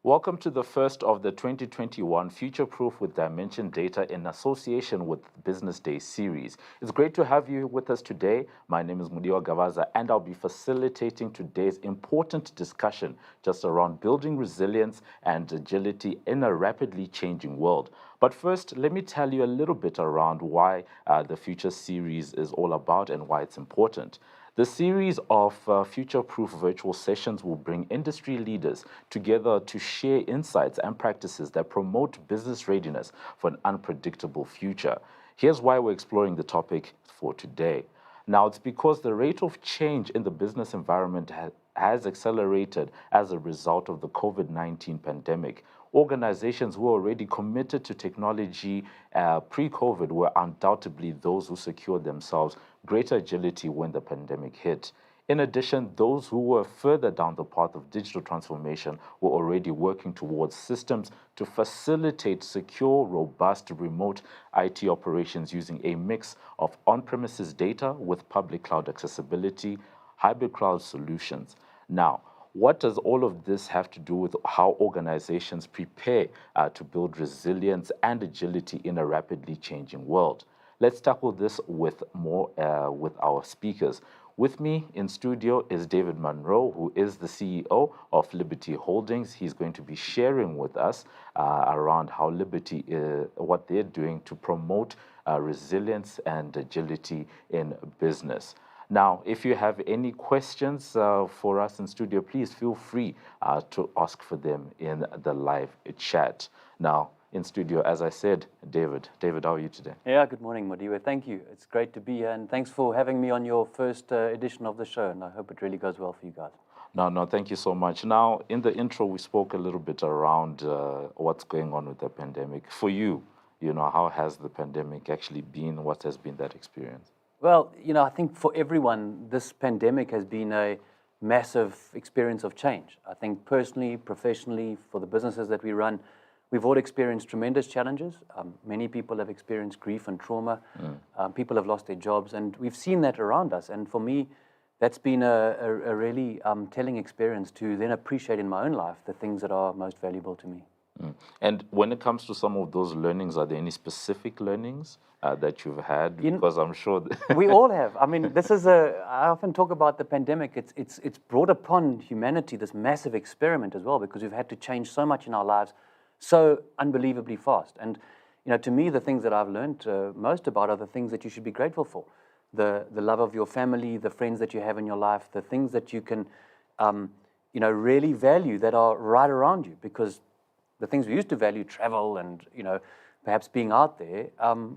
Welcome to the first of the 2021 Future Proof with Dimension Data in association with Business Day series. It's great to have you with us today. My name is Mudiwa Gavaza and I'll be facilitating today's important discussion just around building resilience and agility in a rapidly changing world. But first, let me tell you a little bit around why the Future series is all about and why it's important. The series of future-proof virtual sessions will bring industry leaders together to share insights and practices that promote business readiness for an unpredictable future. Here's why we're exploring the topic for today. Now, it's because the rate of change in the business environment has accelerated as a result of the COVID-19 pandemic. Organizations who are already committed to technology pre-COVID were undoubtedly those who secured themselves greater agility when the pandemic hit. In addition, those who were further down the path of digital transformation were already working towards systems to facilitate secure, robust, remote IT operations using a mix of on-premises data with public cloud accessibility, hybrid cloud solutions. Now, what does all of this have to do with how organizations prepare to build resilience and agility in a rapidly changing world? Let's tackle this with our speakers. With me in studio is David Munro, who is the CEO of Liberty Holdings. He's going to be sharing with us around how Liberty, what they're doing to promote resilience and agility in business. Now, if you have any questions for us in studio, please feel free to ask for them in the live chat. Now, in studio, as I said, David. David, how are you today? Yeah, good morning, Mudiwa. Thank you. It's great to be here, and thanks for having me on your first edition of the show, and I hope it really goes well for you guys. No, thank you so much. Now, in the intro, we spoke a little bit around what's going on with the pandemic. For you, how has the pandemic actually been? What has been that experience? Well, I think for everyone, this pandemic has been a massive experience of change. I think personally, professionally, for the businesses that we run, we've all experienced tremendous challenges. Many people have experienced grief and trauma. People have lost their jobs, and we've seen that around us. And for me, that's been a really telling experience to then appreciate in my own life the things that are most valuable to me. And when it comes to some of those learnings, are there any specific learnings that you've had? Because I'm sure we all have. I mean, I often talk about the pandemic. It's brought upon humanity this massive experiment as well, because we've had to change so much in our lives so unbelievably fast. And to me, the things that I've learned most about are the things that you should be grateful for. The love of your family, the friends that you have in your life, the things that you can really value that are right around you, because the things we used to value, travel and perhaps being out there,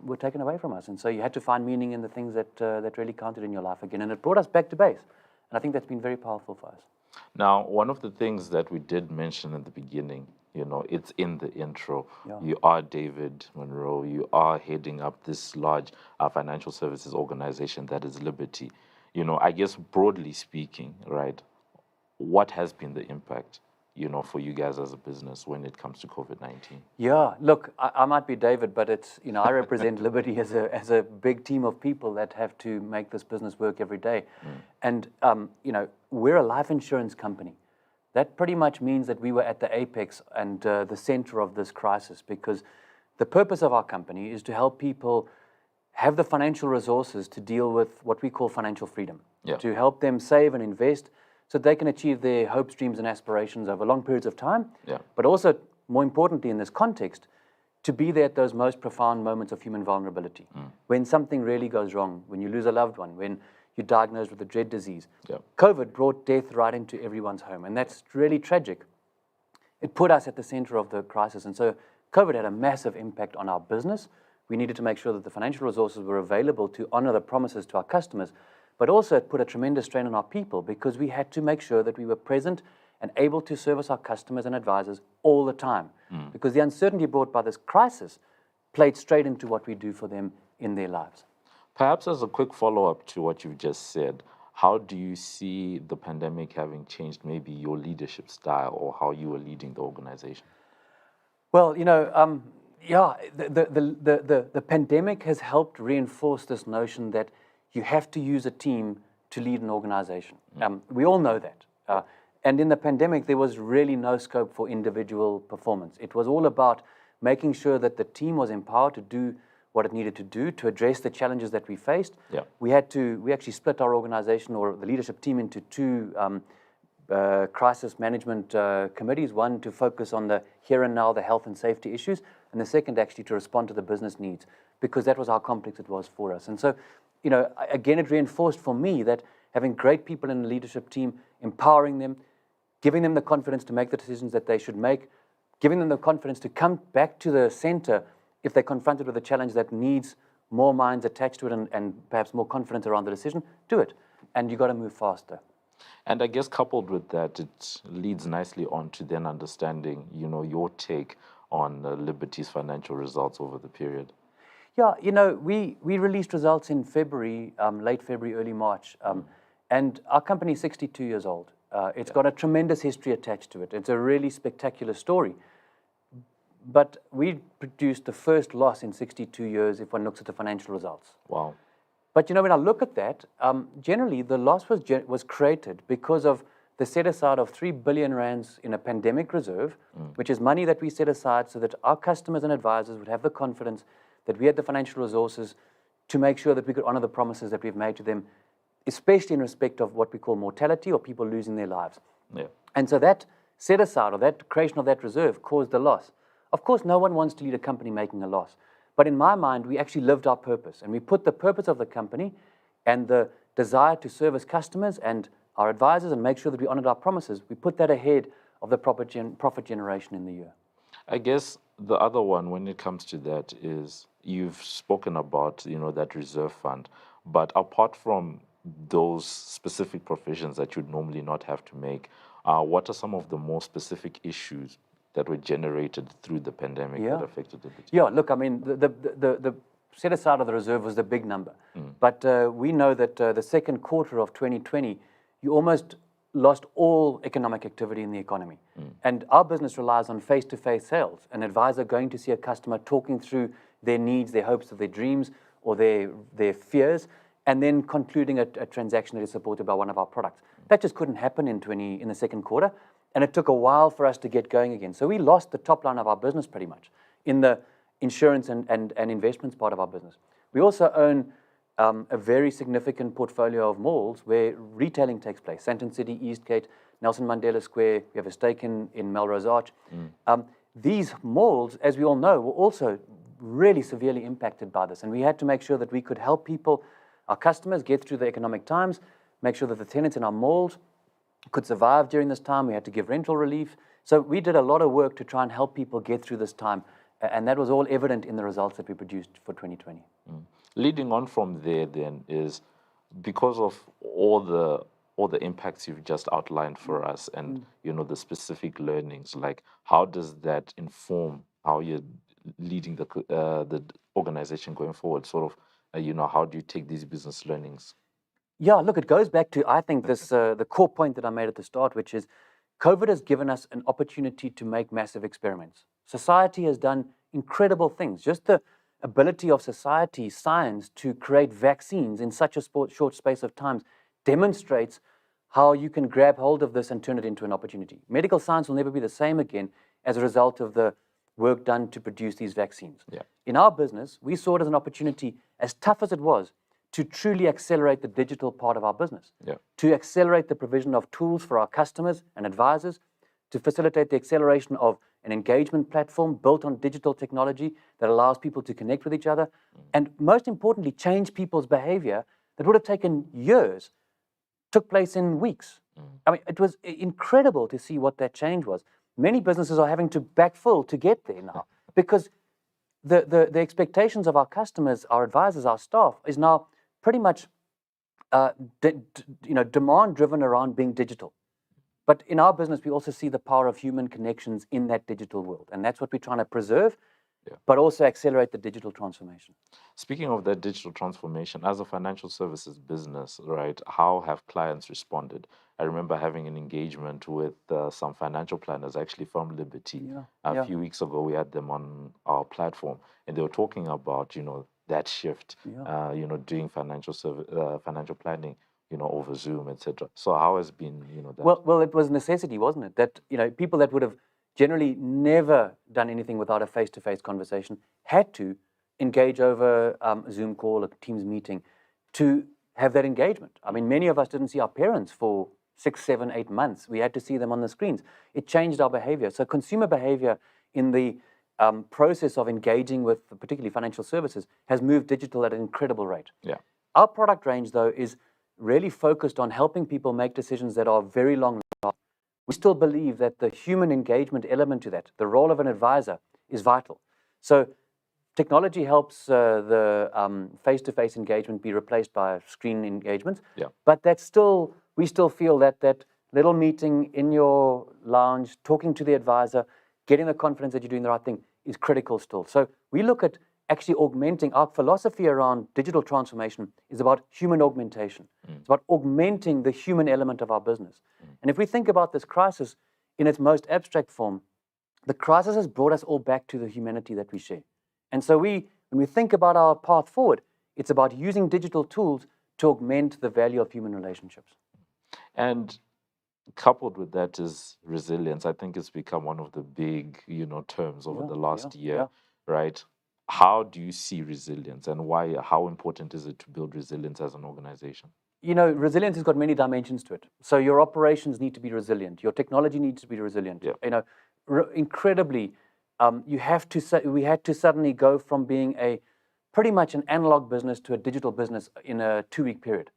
were taken away from us. And so you had to find meaning in the things that really counted in your life again. And it brought us back to base. And I think that's been very powerful for us. Now, one of the things that we did mention at the beginning, it's in the intro. Yeah. You are David Monro. You are heading up this large financial services organization that is Liberty. I guess broadly speaking, right, what has been the impact, for you guys as a business when it comes to COVID-19? Yeah, look, I might be David, but it's, I represent Liberty as a big team of people that have to make this business work every day. And, we're a life insurance company. That pretty much means that we were at the apex and the center of this crisis, because the purpose of our company is to help people have the financial resources to deal with what we call financial freedom, to help them save and invest so they can achieve their hopes, dreams, and aspirations over long periods of time, but also, more importantly in this context, to be there at those most profound moments of human vulnerability. When something really goes wrong, when you lose a loved one, when you're diagnosed with a dread disease. COVID brought death right into everyone's home, and that's really tragic. It put us at the center of the crisis, and so COVID had a massive impact on our business. We needed to make sure that the financial resources were available to honor the promises to our customers, but also it put a tremendous strain on our people, because we had to make sure that we were present and able to service our customers and advisors all the time, because the uncertainty brought by this crisis played straight into what we do for them in their lives. Perhaps as a quick follow-up to what you've just said, how do you see the pandemic having changed maybe your leadership style or how you are leading the organization? Well, the pandemic has helped reinforce this notion that you have to use a team to lead an organization. We all know that. And in the pandemic, there was really no scope for individual performance. It was all about making sure that the team was empowered to do what it needed to do to address the challenges that we faced. Yeah. We actually split our organization or the leadership team into two crisis management committees, one to focus on the here and now, the health and safety issues, and the second actually to respond to the business needs, because that was how complex it was for us. And so, you know, again, it reinforced for me that having great people in the leadership team, empowering them, giving them the confidence to make the decisions that they should make, giving them the confidence to come back to the center if they're confronted with a challenge that needs more minds attached to it and perhaps more confidence around the decision, do it. And you've got to move faster. And I guess coupled with that, it leads nicely on to then understanding, you know, your take on Liberty's financial results over the period. Yeah, you know, we released results in February, late February, early March, and our company is 62 years old. It's got a tremendous history attached to it. It's a really spectacular story. But we produced the first loss in 62 years if one looks at the financial results. Wow. But, you know, when I look at that, generally the loss was created because of the set-aside of 3 billion rands in a pandemic reserve, which is money that we set aside so that our customers and advisors would have the confidence that we had the financial resources to make sure that we could honor the promises that we've made to them, especially in respect of what we call mortality or people losing their lives. Yeah. And so that set-aside or that creation of that reserve caused the loss. Of course, no one wants to lead a company making a loss. But in my mind, we actually lived our purpose. And we put the purpose of the company and the desire to service customers and our advisors and make sure that we honored our promises, we put that ahead of the profit generation in the year. I guess the other one, when it comes to that, is you've spoken about, you know, that reserve fund. But apart from those specific provisions that you'd normally not have to make, what are some of the more specific issues that were generated through the pandemic that affected Liberty? Yeah, look, I mean, the set aside of the reserve was the big number. But we know that the second quarter of 2020, you almost lost all economic activity in the economy. And our business relies on face-to-face sales, an advisor going to see a customer, talking through their needs, their hopes, or their dreams, or their fears, and then concluding a transaction that is supported by one of our products. That just couldn't happen in the second quarter. And it took a while for us to get going again. So we lost the top line of our business pretty much in the insurance and investments part of our business. We also own a very significant portfolio of malls where retailing takes place. Sandton City, Eastgate, Nelson Mandela Square. We have a stake in Melrose Arch. These malls, as we all know, were also really severely impacted by this. And we had to make sure that we could help people, our customers, get through the economic times, make sure that the tenants in our malls could survive during this time. We had to give rental relief. So we did a lot of work to try and help people get through this time. And that was all evident in the results that we produced for 2020. Leading on from there then is, because of all the impacts you've just outlined for us and, you know, the specific learnings, like how does that inform how you're leading the organization going forward? Sort of, you know, how do you take these business learnings? Yeah, look, it goes back to, I think, this the core point that I made at the start, which is COVID has given us an opportunity to make massive experiments. Society has done incredible things. Just the ability of society, science, to create vaccines in such a short space of time demonstrates how you can grab hold of this and turn it into an opportunity. Medical science will never be the same again as a result of the work done to produce these vaccines. Yeah. In our business, we saw it as an opportunity, as tough as it was, to truly accelerate the digital part of our business, to accelerate the provision of tools for our customers and advisors, to facilitate the acceleration of an engagement platform built on digital technology that allows people to connect with each other, and most importantly, change people's behavior that would have taken years, took place in weeks. I mean, it was incredible to see what that change was. Many businesses are having to backfill to get there now because the expectations of our customers, our advisors, our staff is now pretty much demand-driven around being digital. But in our business, we also see the power of human connections in that digital world. And that's what we're trying to preserve, but also accelerate the digital transformation. Speaking of that digital transformation, as a financial services business, right, how have clients responded? I remember having an engagement with some financial planners, actually from Liberty. A few weeks ago, we had them on our platform, and they were talking about, you know, that shift, you know, doing financial planning over Zoom, etc. So how has been, that? Well, it was necessity, wasn't it? That, people that would have generally never done anything without a face-to-face conversation had to engage over a Zoom call, a Teams meeting, to have that engagement. I mean, many of us didn't see our parents for 6, 7, 8 months. We had to see them on the screens. It changed our behavior. So consumer behavior in the process of engaging with particularly financial services has moved digital at an incredible rate. Yeah. Our product range, though, is really focused on helping people make decisions that are very long. We still believe that the human engagement element to that, the role of an advisor, is vital. So technology helps the face-to-face engagement be replaced by screen engagements. Yeah. But we still feel that little meeting in your lounge, talking to the advisor, getting the confidence that you're doing the right thing is critical still. So we look at actually augmenting. Our philosophy around digital transformation is about human augmentation. It's about augmenting the human element of our business. And if we think about this crisis in its most abstract form, the crisis has brought us all back to the humanity that we share. And so when we think about our path forward, it's about using digital tools to augment the value of human relationships. And coupled with that is resilience. I think it's become one of the big, terms over the last year, right? How do you see resilience, and why? How important is it to build resilience as an organization? Resilience has got many dimensions to it. So your operations need to be resilient. Your technology needs to be resilient. Yeah. Incredibly, we had to suddenly go from being pretty much an analog business to a digital business in a 2-week period,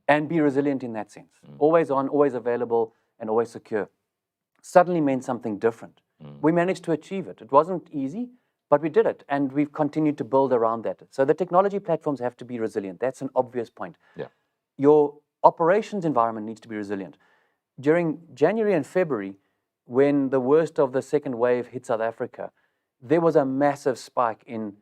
and be resilient in that sense. Always on, always available, and always secure. Suddenly meant something different. We managed to achieve it. It wasn't easy, but we did it, and we've continued to build around that. So the technology platforms have to be resilient. That's an obvious point. Yeah. Your operations environment needs to be resilient. During January and February, when the worst of the second wave hit South Africa, there was a massive spike in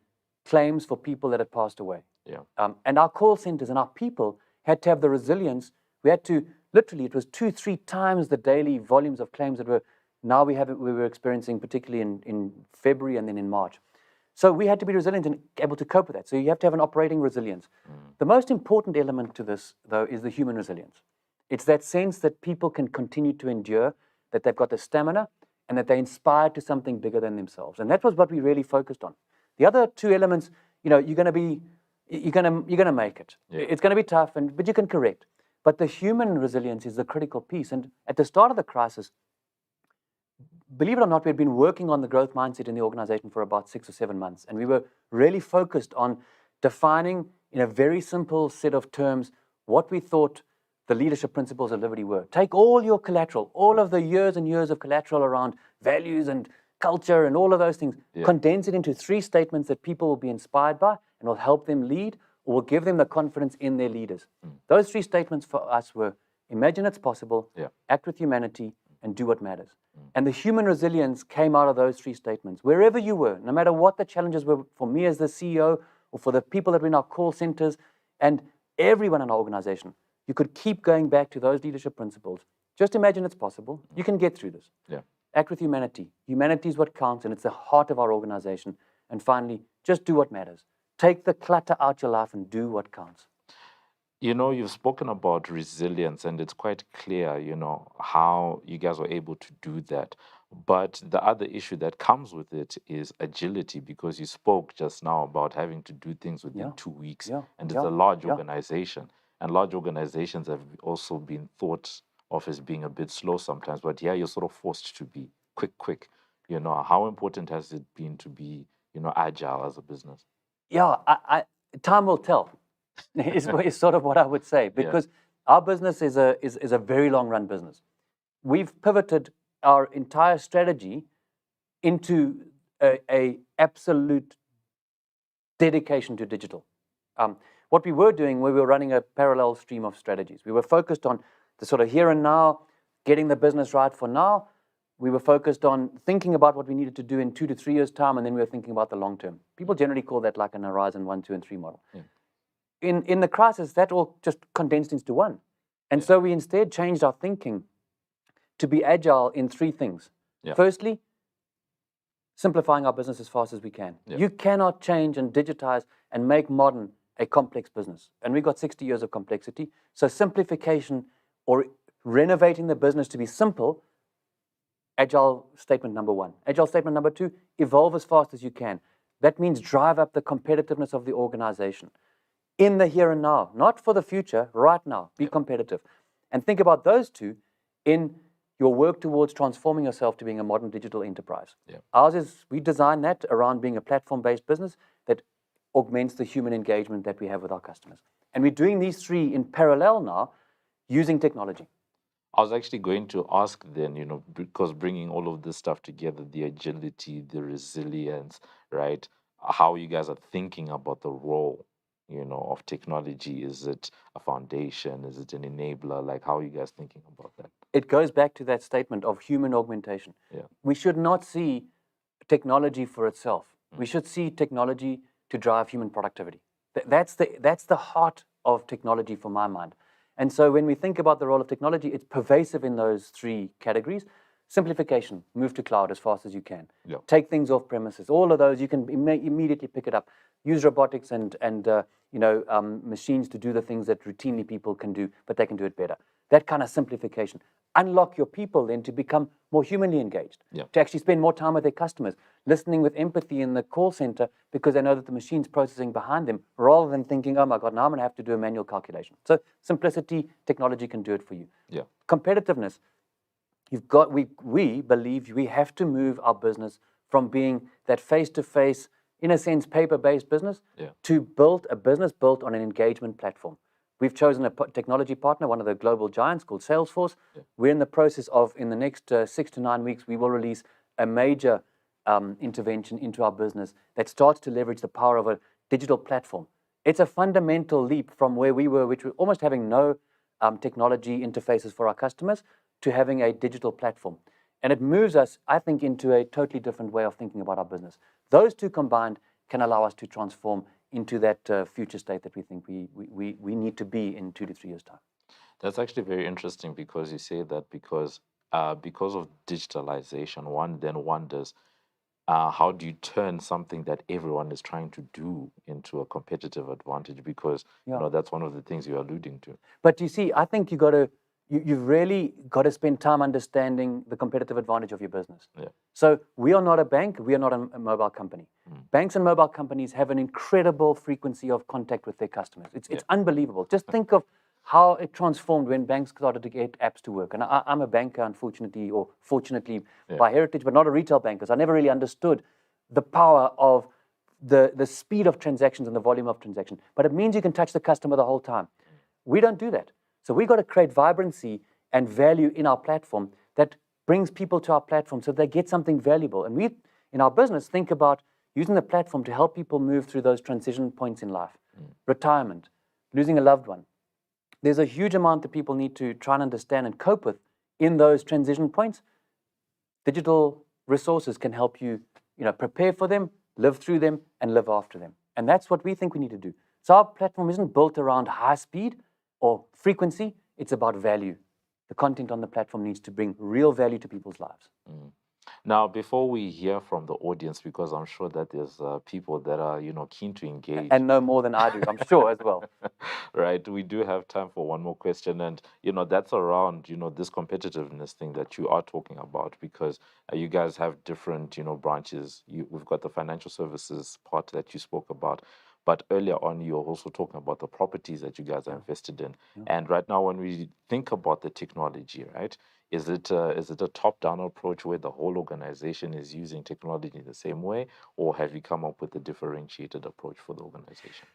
claims for people that had passed away. Yeah. And our call centers and our people had to have the resilience. We had to, literally, it was 2-3 times the daily volumes of claims that we were experiencing, particularly in February and then in March. So we had to be resilient and able to cope with that. So you have to have an operating resilience. The most important element to this, though, is the human resilience. It's that sense that people can continue to endure, that they've got the stamina, and that they're inspired to something bigger than themselves. And that was what we really focused on. The other 2 elements, you're going to make it. Yeah. It's going to be tough, but you can correct. But the human resilience is the critical piece. And at the start of the crisis, believe it or not, we had been working on the growth mindset in the organization for about 6 or 7 months. And we were really focused on defining, in a very simple set of terms, what we thought the leadership principles of Liberty were. Take all your collateral, all of the years and years of collateral around values and culture and all of those things, condense it into 3 statements that people will be inspired by and will help them lead, or will give them the confidence in their leaders. Those 3 statements for us were: imagine it's possible, act with humanity, and do what matters. And the human resilience came out of those 3 statements. Wherever you were, no matter what the challenges were, for me as the CEO, or for the people that were in our call centers, and everyone in our organization, you could keep going back to those leadership principles. Just imagine it's possible. You can get through this. Yeah. Act with humanity. Humanity is what counts, and it's the heart of our organization. And finally, just do what matters. Take the clutter out your life and do what counts. You've spoken about resilience, and it's quite clear, how you guys were able to do that. But the other issue that comes with it is agility, because you spoke just now about having to do things within 2 weeks. And it's a large organization. And large organizations have also been thought of as being a bit slow sometimes. But you're sort of forced to be quick. How important has it been to be, agile as a business? Time will tell. is sort of what I would say, because our business is a very long run business. We've pivoted our entire strategy into a absolute dedication to digital. What we were doing, we were running a parallel stream of strategies. We were focused on the sort of here and now, getting the business right for now. We were focused on thinking about what we needed to do in 2 to 3 years' time, and then we were thinking about the long term. People generally call that like an horizon 1, 2, and 3 model. In the crisis, that all just condensed into one. And so we instead changed our thinking to be agile in 3 things. Firstly, simplifying our business as fast as we can. You cannot change and digitize and make modern a complex business. And we got 60 years of complexity. So simplification or renovating the business to be simple, agile statement number one. Agile statement number two, evolve as fast as you can. That means drive up the competitiveness of the organization in the here and now, not for the future, right now. Be competitive. And think about those two in your work towards transforming yourself to being a modern digital enterprise. Ours is, we design that around being a platform-based business that augments the human engagement that we have with our customers. And we're doing these three in parallel now using technology. I was actually going to ask then, because bringing all of this stuff together, the agility, the resilience, right? How you guys are thinking about the role, of technology. Is it a foundation? Is it an enabler? Like, how are you guys thinking about that? It goes back to that statement of human augmentation. We should not see technology for itself. We should see technology to drive human productivity. That's the heart of technology for my mind. And so when we think about the role of technology, it's pervasive in those three categories. Simplification, move to cloud as fast as you can. Take things off premises. All of those, you can immediately pick it up. Use robotics and machines to do the things that routinely people can do, but they can do it better. That kind of simplification. Unlock your people then to become more humanly engaged, to actually spend more time with their customers, listening with empathy in the call center because they know that the machine's processing behind them, rather than thinking, oh my God, now I'm going to have to do a manual calculation. So simplicity, technology can do it for you. Competitiveness. We believe we have to move our business from being that face-to-face, in a sense, paper-based business to build a business built on an engagement platform. We've chosen a technology partner, one of the global giants called Salesforce. We're in the process of, in the next 6 to 9 weeks, we will release a major intervention into our business that starts to leverage the power of a digital platform. It's a fundamental leap from where we were, which were almost having no technology interfaces for our customers, to having a digital platform. And it moves us, I think, into a totally different way of thinking about our business. Those two combined can allow us to transform into that future state that we think we need to be in 2 to 3 years' time. That's actually very interesting, because you say that because of digitalization, one then wonders, how do you turn something that everyone is trying to do into a competitive advantage? Because that's one of the things you're alluding to. But you see, I think you've really got to spend time understanding the competitive advantage of your business. So we are not a bank. We are not a mobile company. Banks and mobile companies have an incredible frequency of contact with their customers. It's unbelievable. Just think of how it transformed when banks started to get apps to work. And I'm a banker, unfortunately, or fortunately by heritage, but not a retail banker. So I never really understood the power of the speed of transactions and the volume of transactions. But it means you can touch the customer the whole time. We don't do that. So we've got to create vibrancy and value in our platform that brings people to our platform so they get something valuable. And we, in our business, think about using the platform to help people move through those transition points in life. Retirement, losing a loved one. There's a huge amount that people need to try and understand and cope with in those transition points. Digital resources can help you, prepare for them, live through them, and live after them. And that's what we think we need to do. So our platform isn't built around high speed or frequency. It's about value. The content on the platform needs to bring real value to people's lives. Now, before we hear from the audience, because I'm sure that there's people that are, keen to engage. And know more than I do, I'm sure, as well. Right. We do have time for one more question. And, that's around, this competitiveness thing that you are talking about, because you guys have different, branches. We've got the financial services part that you spoke about. But earlier on, you were also talking about the properties that you guys are invested in. And right now, when we think about the technology, right, is it a top-down approach where the whole organization is using technology in the same way, or have you come up with a differentiated approach for the organization?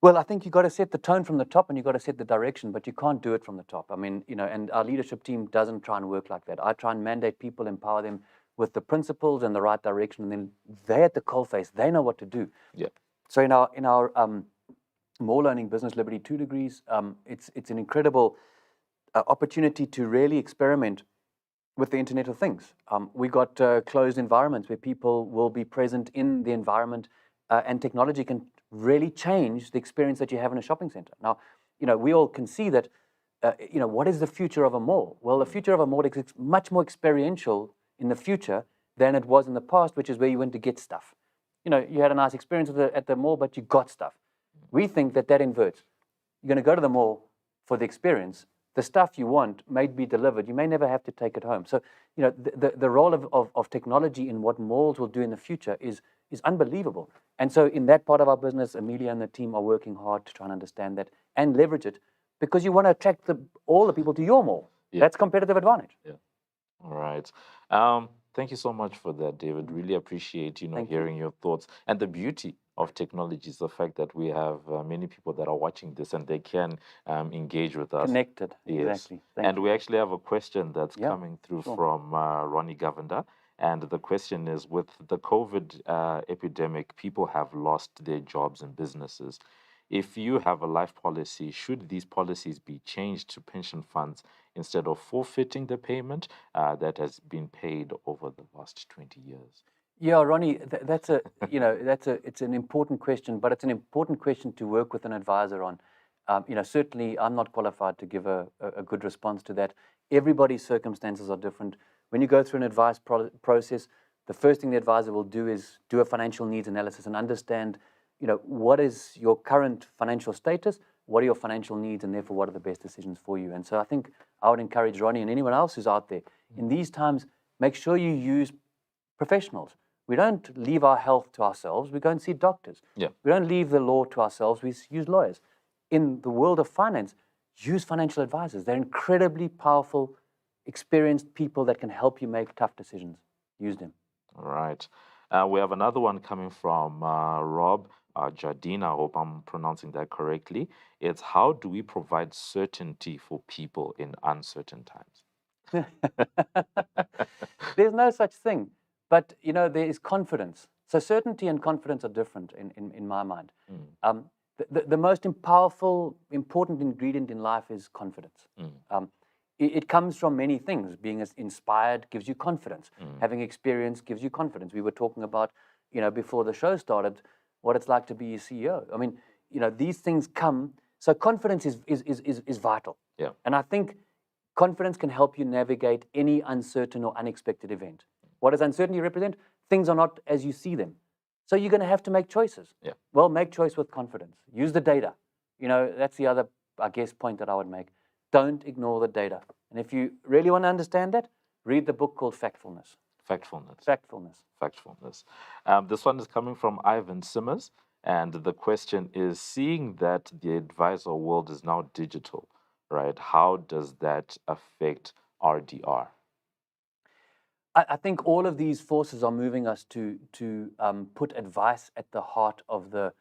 Well, I think you've got to set the tone from the top and you've got to set the direction, but you can't do it from the top. I mean, and our leadership team doesn't try and work like that. I try and mandate people, empower them with the principles and the right direction, and then they're at the coalface. They know what to do. So in our more learning business, Liberty 2 degrees, it's an incredible opportunity to really experiment with the Internet of Things. We got closed environments where people will be present in the environment, and technology can really change the experience that you have in a shopping center. Now, we all can see that, what is the future of a mall? Well, the future of a mall is much more experiential in the future than it was in the past, which is where you went to get stuff. You had a nice experience at the mall, but you got stuff. We think that inverts. You're going to go to the mall for the experience. The stuff you want may be delivered. You may never have to take it home. So, the role of technology in what malls will do in the future is unbelievable. And so in that part of our business, Amelia and the team are working hard to try and understand that and leverage it, because you want to attract all the people to your mall. Yeah. That's competitive advantage. Yeah. All right. Thank you so much for that, David. Really appreciate, hearing your thoughts. And the beauty of technology is the fact that we have many people that are watching this and they can engage with us. Connected. Yes. Exactly. And we actually have a question that's coming through from Ronnie Govender. And the question is, with the COVID epidemic, people have lost their jobs and businesses. If you have a life policy, should these policies be changed to pension funds instead of forfeiting the payment that has been paid over the last 20 years? Yeah, Ronnie, it's an important question, but it's an important question to work with an advisor on. Certainly I'm not qualified to give a good response to that. Everybody's circumstances are different. When you go through an advice process, the first thing the advisor will do is do a financial needs analysis and understand, what is your current financial status, what are your financial needs, and therefore what are the best decisions for you. And so I think I would encourage Ronnie and anyone else who's out there, in these times, make sure you use professionals. We don't leave our health to ourselves. We go and see doctors. Yeah. We don't leave the law to ourselves. We use lawyers. In the world of finance, use financial advisors. They're incredibly powerful, experienced people that can help you make tough decisions. Use them. All right. We have another one coming from Rob Jardine. I hope I'm pronouncing that correctly. It's, how do we provide certainty for people in uncertain times? There's no such thing. But, there is confidence. So certainty and confidence are different in my mind. The most powerful, important ingredient in life is confidence. It comes from many things. Being inspired gives you confidence. Having experience gives you confidence. We were talking about, before the show started, what it's like to be a CEO. I mean, these things come. So confidence is vital. Yeah. And I think confidence can help you navigate any uncertain or unexpected event. What does uncertainty represent? Things are not as you see them. So you're going to have to make choices. Yeah. Well, make choice with confidence. Use the data. That's the other, point that I would make. Don't ignore the data. And if you really want to understand that, read the book called Factfulness. Factfulness. Factfulness. Factfulness. This one is coming from Ivan Simmers. And the question is, seeing that the advisor world is now digital, right? How does that affect RDR? I think all of these forces are moving us to put advice at the heart of the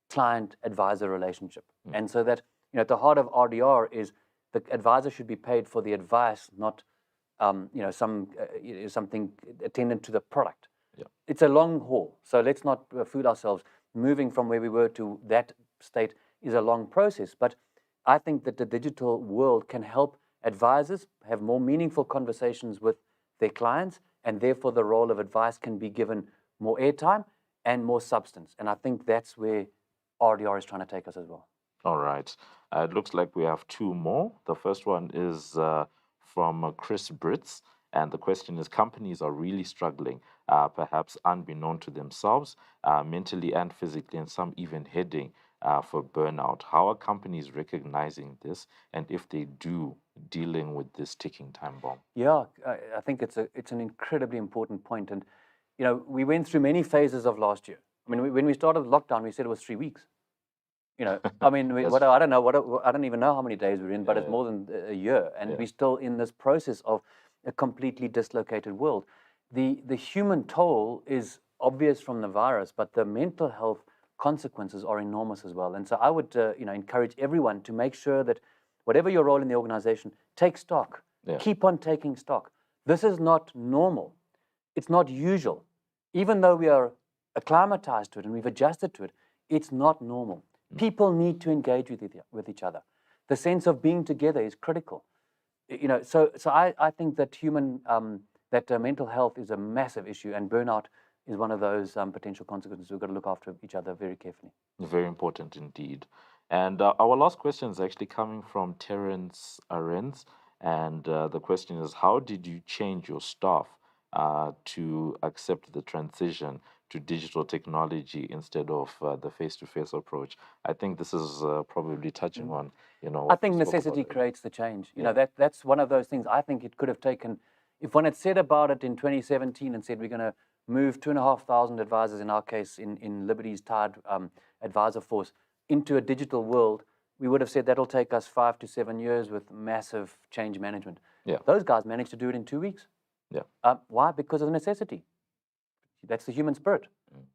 client-advisor relationship. And so that, at the heart of RDR is the advisor should be paid for the advice, not something attendant to the product. Yeah. It's a long haul. So let's not fool ourselves. Moving from where we were to that state is a long process. But I think that the digital world can help advisors have more meaningful conversations with their clients, and therefore the role of advice can be given more airtime and more substance. And I think that's where RDR is trying to take us as well. All right. It looks like we have two more. The first one is from Chris Britz. And the question is, companies are really struggling, perhaps unbeknown to themselves, mentally and physically, and some even heading for burnout. How are companies recognizing this? And if they do, dealing with this ticking time bomb? Yeah, I think it's an incredibly important point. And, we went through many phases of last year. I mean, when we started lockdown, we said it was 3 weeks. I mean, I don't know, I don't even know how many days we're in, but it's more than a year. And we're still in this process of a completely dislocated world. The human toll is obvious from the virus, but the mental health consequences are enormous as well. And so I would, encourage everyone to make sure that whatever your role in the organization, take stock. Yeah. Keep on taking stock. This is not normal. It's not usual. Even though we are acclimatized to it and we've adjusted to it, it's not normal. People need to engage with each other. The sense of being together is critical. So I think that mental health is a massive issue, and burnout is one of those potential consequences. We've got to look after each other very carefully. Very important indeed. And our last question is actually coming from Terence Arens. And the question is, how did you change your staff to accept the transition to digital technology instead of the face-to-face approach. I think this is probably touching on, I what think we spoke necessity about. creates the change. You know, that's one of those things. I think it could have taken, if one had said about it in 2017 and said we're going to move 2,500 advisors, in our case, in Liberty's tied advisor force, into a digital world, we would have said that'll take us 5 to 7 years with massive change management. Yeah. Those guys managed to do it in 2 weeks. Yeah. Why? Because of necessity. That's the human spirit.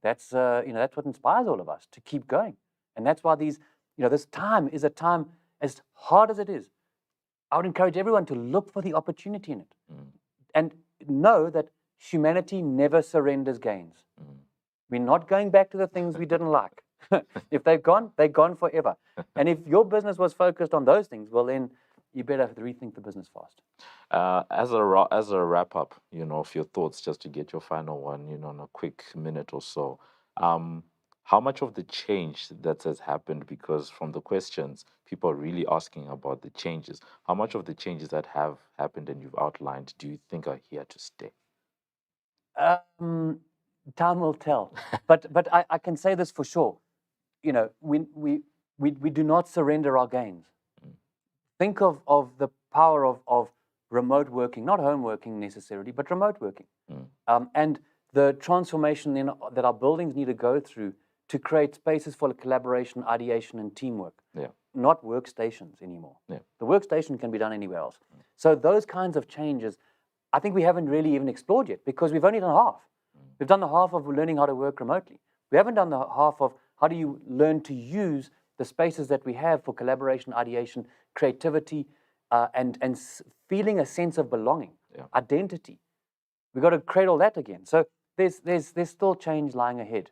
That's that's what inspires all of us to keep going. And that's why these, this time is a time, as hard as it is, I would encourage everyone to look for the opportunity in it. And know that humanity never surrenders gains. We're not going back to the things we didn't like. If they're gone forever. And if your business was focused on those things, well then you better rethink the business fast. As a wrap up, of your thoughts, just to get your final one, in a quick minute or so, how much of the change that has happened, because from the questions, people are really asking about the changes, how much of the changes that have happened and you've outlined do you think are here to stay? Time will tell. But I can say this for sure. We do not surrender our gains. Think of the power of remote working, not home working necessarily, but remote working. And the transformation that our buildings need to go through to create spaces for collaboration, ideation, and teamwork. Not workstations anymore. The workstation can be done anywhere else. So those kinds of changes, I think we haven't really even explored yet, because we've only done half. We've done the half of learning how to work remotely. We haven't done the half of how do you learn to use the spaces that we have for collaboration, ideation, creativity, and feeling a sense of belonging, identity. We've got to create all that again. So there's still change lying ahead.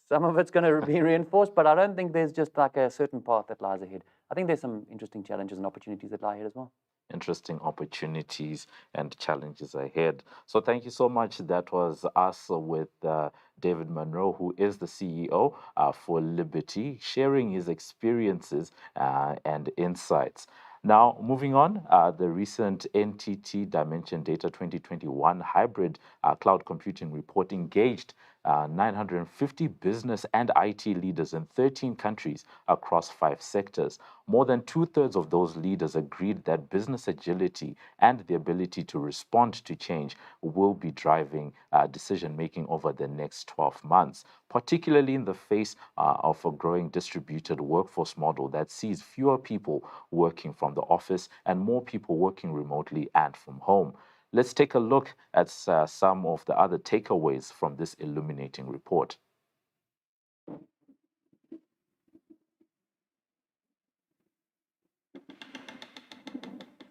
Some of it's going to be reinforced, but I don't think there's just like a certain path that lies ahead. I think there's some interesting challenges and opportunities that lie ahead as well. Interesting opportunities and challenges ahead. So thank you so much. That was us with David Munro, who is the CEO for Liberty, sharing his experiences and insights. Now, moving on, the recent NTT Dimension Data 2021 hybrid cloud computing report engaged 950 business and IT leaders in 13 countries across 5 sectors. More than 2/3 of those leaders agreed that business agility and the ability to respond to change will be driving decision-making over the next 12 months, particularly in the face of a growing distributed workforce model that sees fewer people working from the office and more people working remotely and from home. Let's take a look at some of the other takeaways from this illuminating report.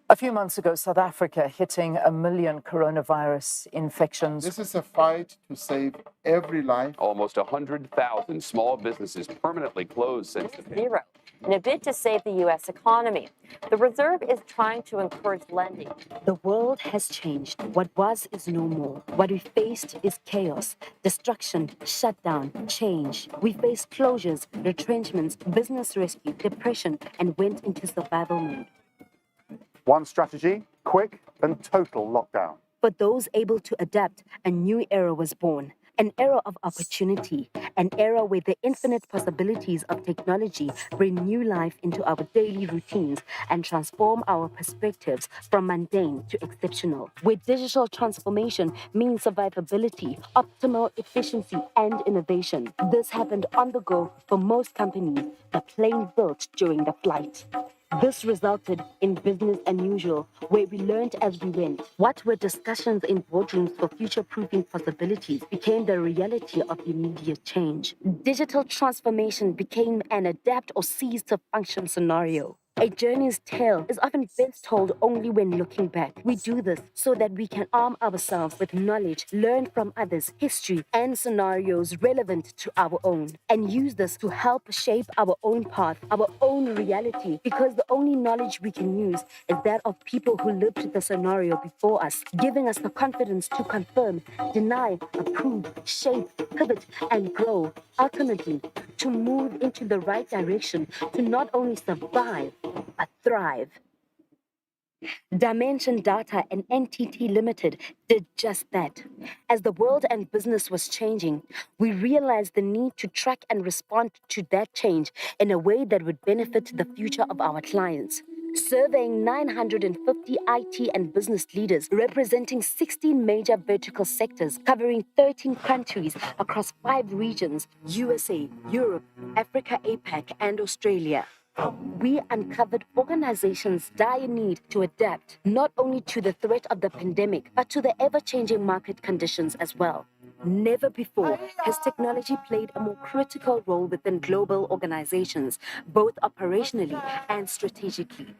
A few months ago, South Africa hitting 1 million coronavirus infections. This is a fight to save every life. Almost 100,000 small businesses permanently closed since the zero in a bid to save the U.S. economy. The Reserve is trying to encourage lending. The world has changed. What was is no more. What we faced is chaos, destruction, shutdown, change. We faced closures, retrenchments, business rescue, depression, and went into survival mode. One strategy, quick and total lockdown. For those able to adapt, a new era was born. An era of opportunity, an era where the infinite possibilities of technology bring new life into our daily routines and transform our perspectives from mundane to exceptional. Where digital transformation means survivability, optimal efficiency, and innovation. This happened on the go for most companies, the plane built during the flight. This resulted in business unusual, where we learned as we went. What were discussions in boardrooms for future-proofing possibilities became the reality of immediate change. Digital transformation became an adapt or cease to function scenario. A journey's tale is often best told only when looking back. We do this so that we can arm ourselves with knowledge, learn from others, history, and scenarios relevant to our own, and use this to help shape our own path, our own reality, because the only knowledge we can use is that of people who lived the scenario before us, giving us the confidence to confirm, deny, approve, shape, pivot, and grow, ultimately to move into the right direction, to not only survive, but thrive. Dimension Data and NTT Limited did just that. As the world and business was changing, we realized the need to track and respond to that change in a way that would benefit the future of our clients. Surveying 950 IT and business leaders representing 16 major vertical sectors covering 13 countries across 5 regions: USA, Europe, Africa, APAC, and Australia. We uncovered organizations' dire need to adapt not only to the threat of the pandemic, but to the ever-changing market conditions as well. Never before has technology played a more critical role within global organizations, both operationally and strategically.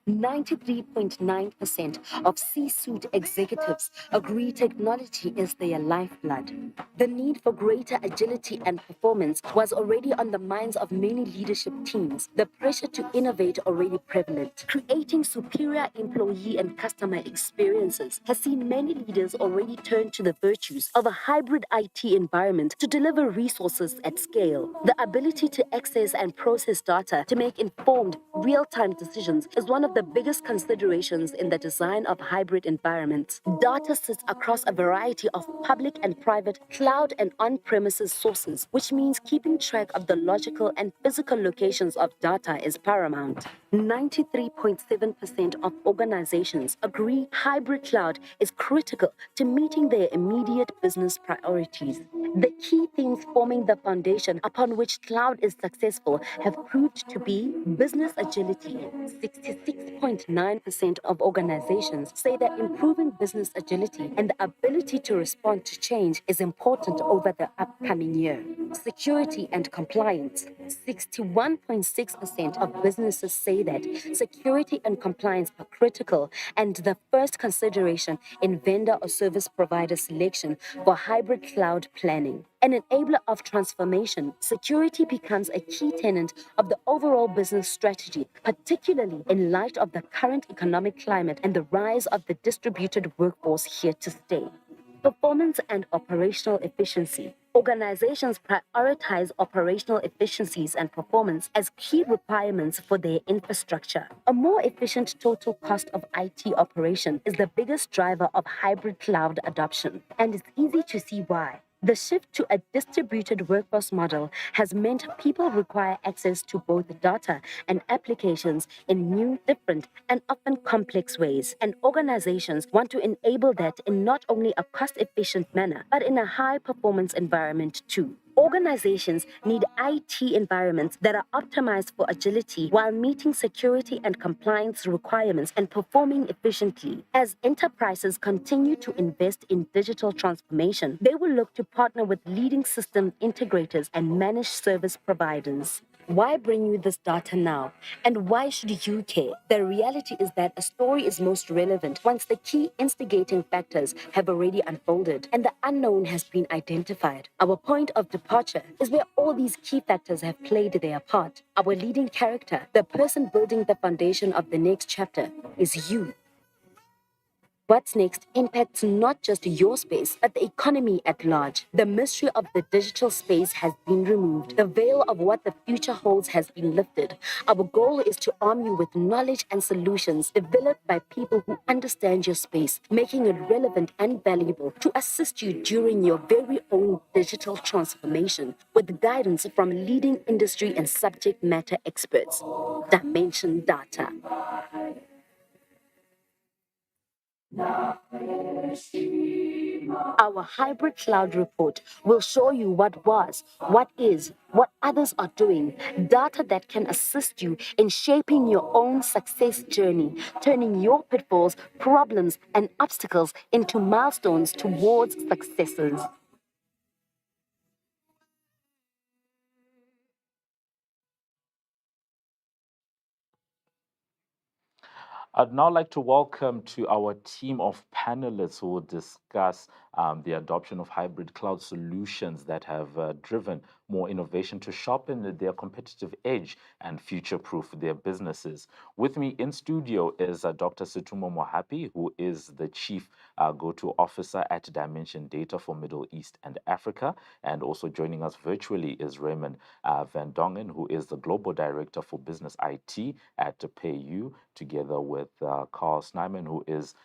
93.9% of C-suite executives agree technology is their lifeblood. The need for greater agility and performance was already on the minds of many leadership teams. The pressure to innovate already prevalent. Creating superior employee and customer experiences has seen many leaders already turn to the virtues of a hybrid IT environment to deliver resources at scale. The ability to access and process data to make informed, real-time decisions is one of the biggest considerations in the design of hybrid environments. Data sits across a variety of public and private, cloud and on-premises sources, which means keeping track of the logical and physical locations of data is paramount. 93.7% of organizations agree hybrid cloud is critical to meeting their immediate business priorities. The key themes forming the foundation upon which cloud is successful have proved to be business agility. 66.9% of organizations say that improving business agility and the ability to respond to change is important over the upcoming year. Security and compliance. 61.6% of businesses say that security and compliance are critical and the first consideration in vendor or service provider selection for hybrid cloud planning. An enabler of transformation, security becomes a key tenet of the overall business strategy, particularly in light of the current economic climate and the rise of the distributed workforce here to stay. Performance and operational efficiency. Organizations prioritize operational efficiencies and performance as key requirements for their infrastructure. A more efficient total cost of IT operation is the biggest driver of hybrid cloud adoption, and it's easy to see why. The shift to a distributed workforce model has meant people require access to both data and applications in new, different, and often complex ways. And organizations want to enable that in not only a cost-efficient manner, but in a high-performance environment too. Organizations need IT environments that are optimized for agility while meeting security and compliance requirements and performing efficiently. As enterprises continue to invest in digital transformation, they will look to partner with leading system integrators and managed service providers. Why bring you this data now? And why should you care? The reality is that a story is most relevant once the key instigating factors have already unfolded and the unknown has been identified. Our point of departure is where all these key factors have played their part. Our leading character, the person building the foundation of the next chapter, is you. What's next impacts not just your space, but the economy at large. The mystery of the digital space has been removed. The veil of what the future holds has been lifted. Our goal is to arm you with knowledge and solutions developed by people who understand your space, making it relevant and valuable to assist you during your very own digital transformation with guidance from leading industry and subject matter experts. Dimension Data. Our hybrid cloud report will show you what was, what is, what others are doing, data that can assist you in shaping your own success journey, turning your pitfalls, problems, and obstacles into milestones towards successes. I'd now like to welcome to our team of panelists who will discuss the adoption of hybrid cloud solutions that have driven more innovation to sharpen their competitive edge and future-proof their businesses. With me in studio is Dr. Setumo Mohapi, who is the Chief Go-To Officer at Dimension Data for Middle East and Africa. And also joining us virtually is Raymond Van Dongen, who is the Global Director for Business IT at PayU, together with Carl Snyman, who is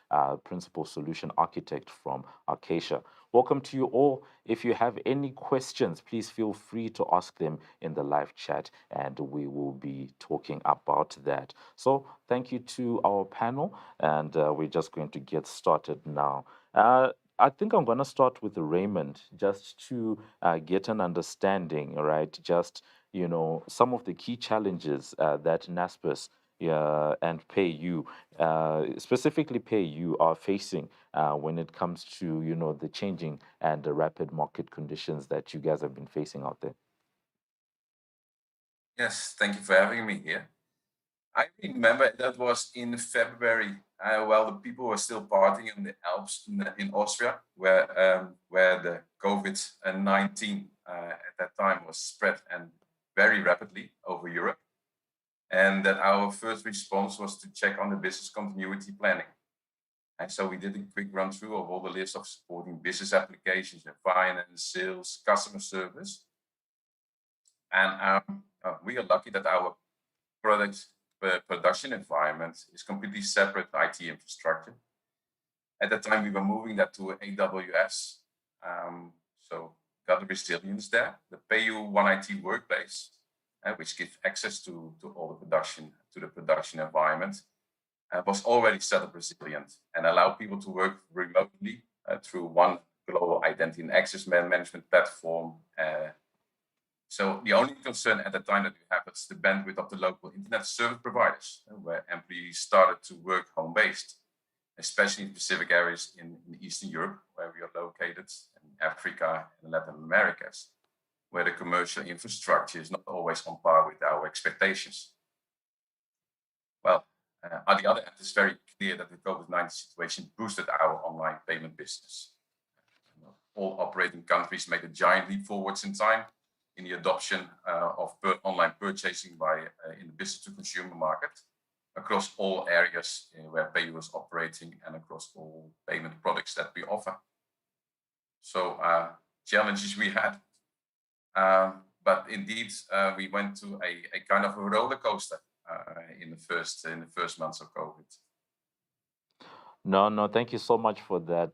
Principal Solution Architect from Acacia. Welcome to you all. If you have any questions, please feel free to ask them in the live chat, and we will be talking about that. So thank you to our panel, and we're just going to get started now. I think I'm going to start with Raymond, just to get an understanding, right? Just, some of the key challenges that NASPERS and PayU, specifically PayU, are facing when it comes to, the changing and the rapid market conditions that you guys have been facing out there. Yes, thank you for having me here. I remember that was in February, while the people were still partying in the Alps in Austria, where the COVID-19 at that time was spread and very rapidly over Europe. And that our first response was to check on the business continuity planning. And so we did a quick run through of all the lists of supporting business applications in finance, sales, customer service. And we are lucky that our product production environment is completely separate IT infrastructure. At that time, we were moving that to AWS. So got the resilience there. The PayU One IT workplace, which gives access to all the production environment, was already set up resilient and allow people to work remotely through one global identity and access management platform. So the only concern at the time that we have is the bandwidth of the local internet service providers, where employees started to work home-based, especially in specific areas in Eastern Europe, where we are located, in Africa and Latin Americas, where the commercial infrastructure is not always on par with our expectations. Well, on the other hand, it's very clear that the COVID-19 situation boosted our online payment business. All operating countries made a giant leap forwards in time in the adoption of online purchasing in the business-to-consumer market across all areas where PayU is operating and across all payment products that we offer. So challenges we had, but indeed we went to a kind of a roller coaster in the first months of COVID. No, thank you so much for that.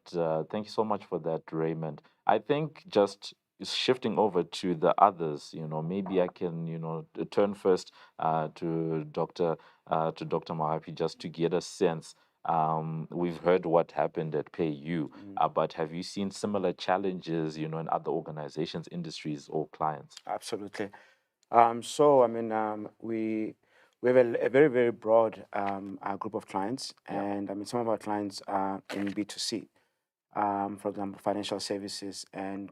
Thank you so much for that, Raymond. I think just shifting over to the others, maybe I can, turn first to Dr. Mohapi, just to get a sense. We've heard what happened at PayU, but have you seen similar challenges, in other organizations, industries, or clients? Absolutely. We have a very, very broad group of clients, and some of our clients are in B2C. For example, financial services and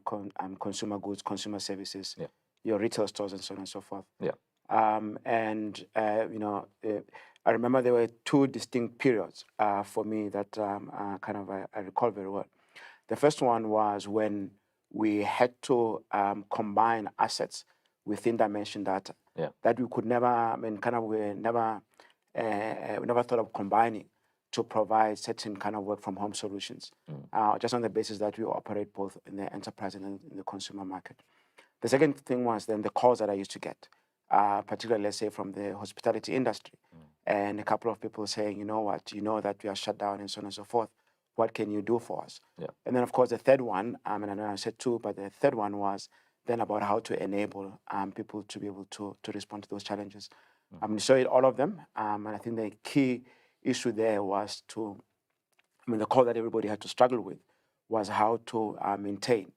consumer goods, consumer services, your retail stores, and so on and so forth. I remember there were two distinct periods for me that I recall very well. The first one was when we had to combine assets within Dimension Data that we could never, we never thought of combining to provide certain kind of work from home solutions, just on the basis that we operate both in the enterprise and in the consumer market. The second thing was then the calls that I used to get, particularly, let's say, from the hospitality industry, and a couple of people saying, that we are shut down and so on and so forth. What can you do for us? And then, of course, the third one, and I know I said two, but the third one was then about how to enable people to be able to respond to those challenges. So all of them, and I think the key issue there was the call that everybody had to struggle with was how to maintain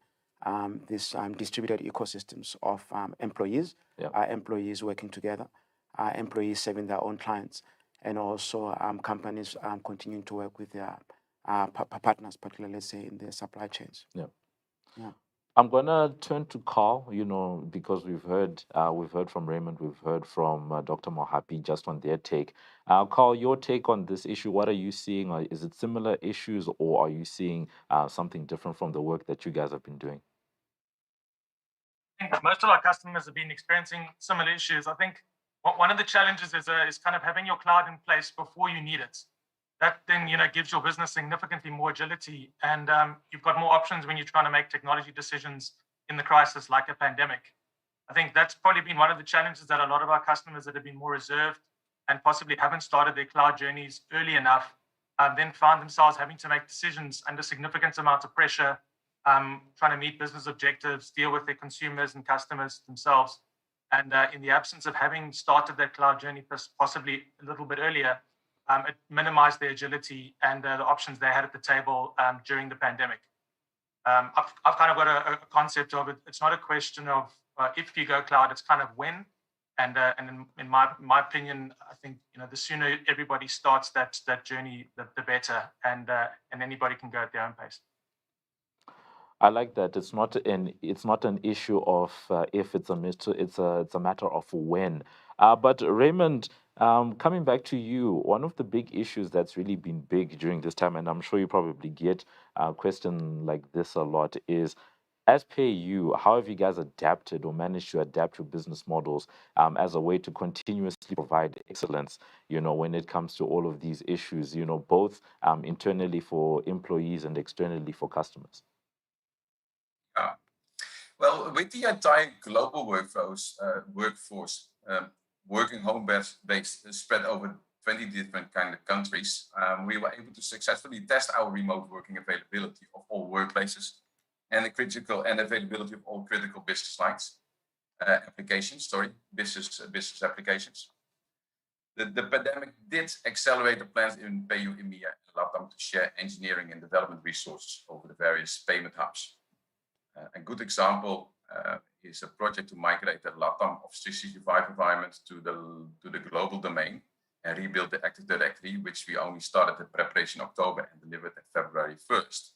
these distributed ecosystems of employees, employees working together, employees serving their own clients, and also companies continuing to work with their partners, particularly, let's say, in their supply chains. I'm gonna turn to Carl, because we've heard from Raymond, we've heard from Dr. Mohapi just on their take. Carl, your take on this issue, what are you seeing? Is it similar issues, or are you seeing something different from the work that you guys have been doing? I think most of our customers have been experiencing similar issues. I think one of the challenges is kind of having your cloud in place before you need it. That then gives your business significantly more agility, and you've got more options when you're trying to make technology decisions in the crisis like a pandemic. I think that's probably been one of the challenges that a lot of our customers that have been more reserved and possibly haven't started their cloud journeys early enough, then found themselves having to make decisions under significant amounts of pressure, trying to meet business objectives, deal with their consumers and customers themselves. And in the absence of having started that cloud journey possibly a little bit earlier, it minimized their agility and the options they had at the table during the pandemic. I've kind of got a concept of it. It's not a question of if you go cloud, it's kind of when. And in my opinion, I think the sooner everybody starts that journey, the better, and anybody can go at their own pace. I like that. It's not an issue of if, it's a matter of when. But Raymond, coming back to you, one of the big issues that's really been big during this time, and I'm sure you probably get a question like this a lot, is as PayU, how have you guys adapted or managed to adapt your business models as a way to continuously provide excellence, when it comes to all of these issues, both internally for employees and externally for customers? Well, with the entire global workforce working home-based spread over 20 different kind of countries, we were able to successfully test our remote working availability of all workplaces and the critical and availability of all critical business lines, business applications. The pandemic did accelerate the plans in PayU, EMEA, and LATAM to share engineering and development resources over the various payment hubs. A good example is a project to migrate the LATAM of 365 environment to the global domain and rebuild the Active Directory, which we only started the preparation in October and delivered at February 1st.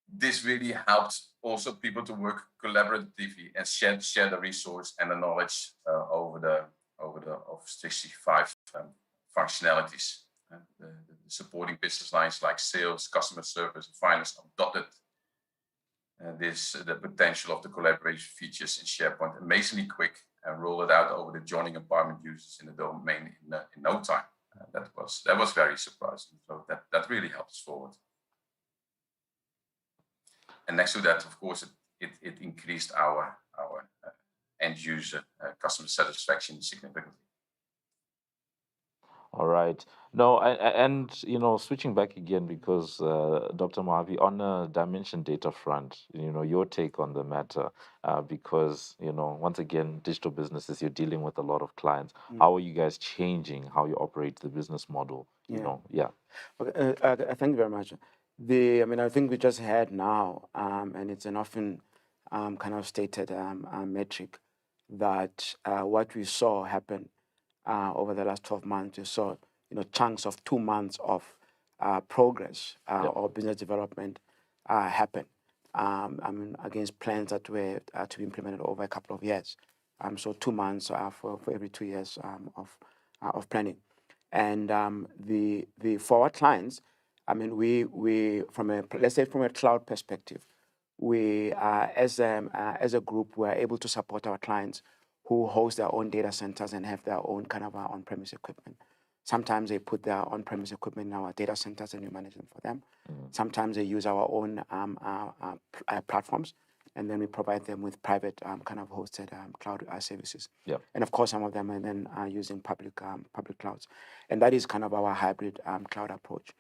This really helped also people to work collaboratively and share the resource and the knowledge over the Office 365 functionalities. The supporting business lines like sales, customer service, and finance adopted the potential of the collaboration features in SharePoint amazingly quick and roll it out over the joining apartment users in the domain in no time. That was very surprising. So that really helped us forward. And next to that, of course, it increased our end user customer satisfaction significantly. All right. No, and switching back again, because Dr. Mohapi, on a dimension data front, your take on the matter, because once again, digital businesses, you're dealing with a lot of clients. How are you guys changing how you operate the business model? Okay, thank you very much. I think we just had now, and it's an often kind of stated metric that what we saw happen over the last 12 months, we saw chunks of 2 months of progress or business development happen. Against plans that were to be implemented over a couple of years. So 2 months for every 2 years of planning. And for our clients, we from let's say from a cloud perspective, we as a group we're able to support our clients who host their own data centers and have their own kind of on-premise equipment. Sometimes they put their on-premise equipment in our data centers and we manage them for them. Sometimes they use our own platforms, and then we provide them with private kind of hosted cloud services. And of course, some of them are then using public clouds. And that is kind of our hybrid cloud approach.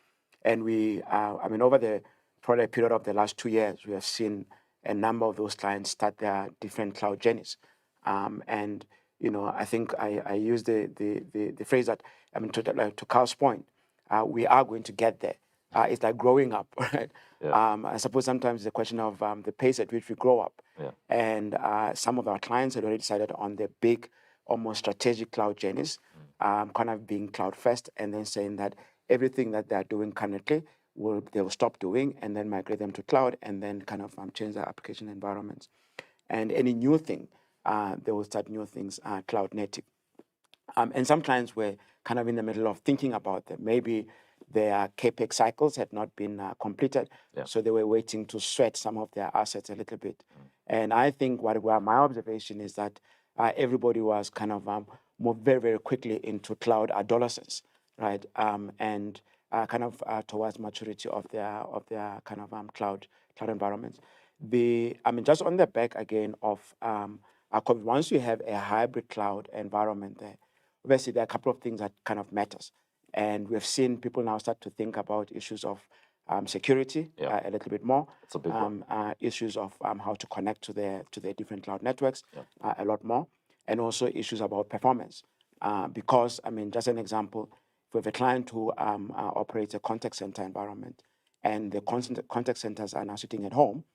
And we, over the probably period of the last 2 years, we have seen a number of those clients start their different cloud journeys. And I think I use the phrase that to Carl's point, we are going to get there. It's like growing up, right? I suppose sometimes it's a question of the pace at which we grow up. And some of our clients had already decided on the big, almost strategic cloud journeys, kind of being cloud first, and then saying that everything that they're doing currently they will stop doing and then migrate them to cloud and then kind of change their application environments. And any new thing, they will start new things cloud native. And some clients were kind of in the middle of thinking about them. Maybe their CapEx cycles had not been completed. Yeah. So they were waiting to sweat some of their assets a little bit. And I think what my observation is that everybody was kind of moved very, very quickly into cloud adolescence, right? And kind of towards maturity of their kind of cloud environments. Just on the back again of once you have a hybrid cloud environment there, obviously there are a couple of things that kind of matters. And we've seen people now start to think about issues of security a little bit more. It's a big one. Issues of how to connect to the different cloud networks a lot more, and also issues about performance. Because just an example, if we have a client who operates a contact center environment, and the contact centers are now sitting at home,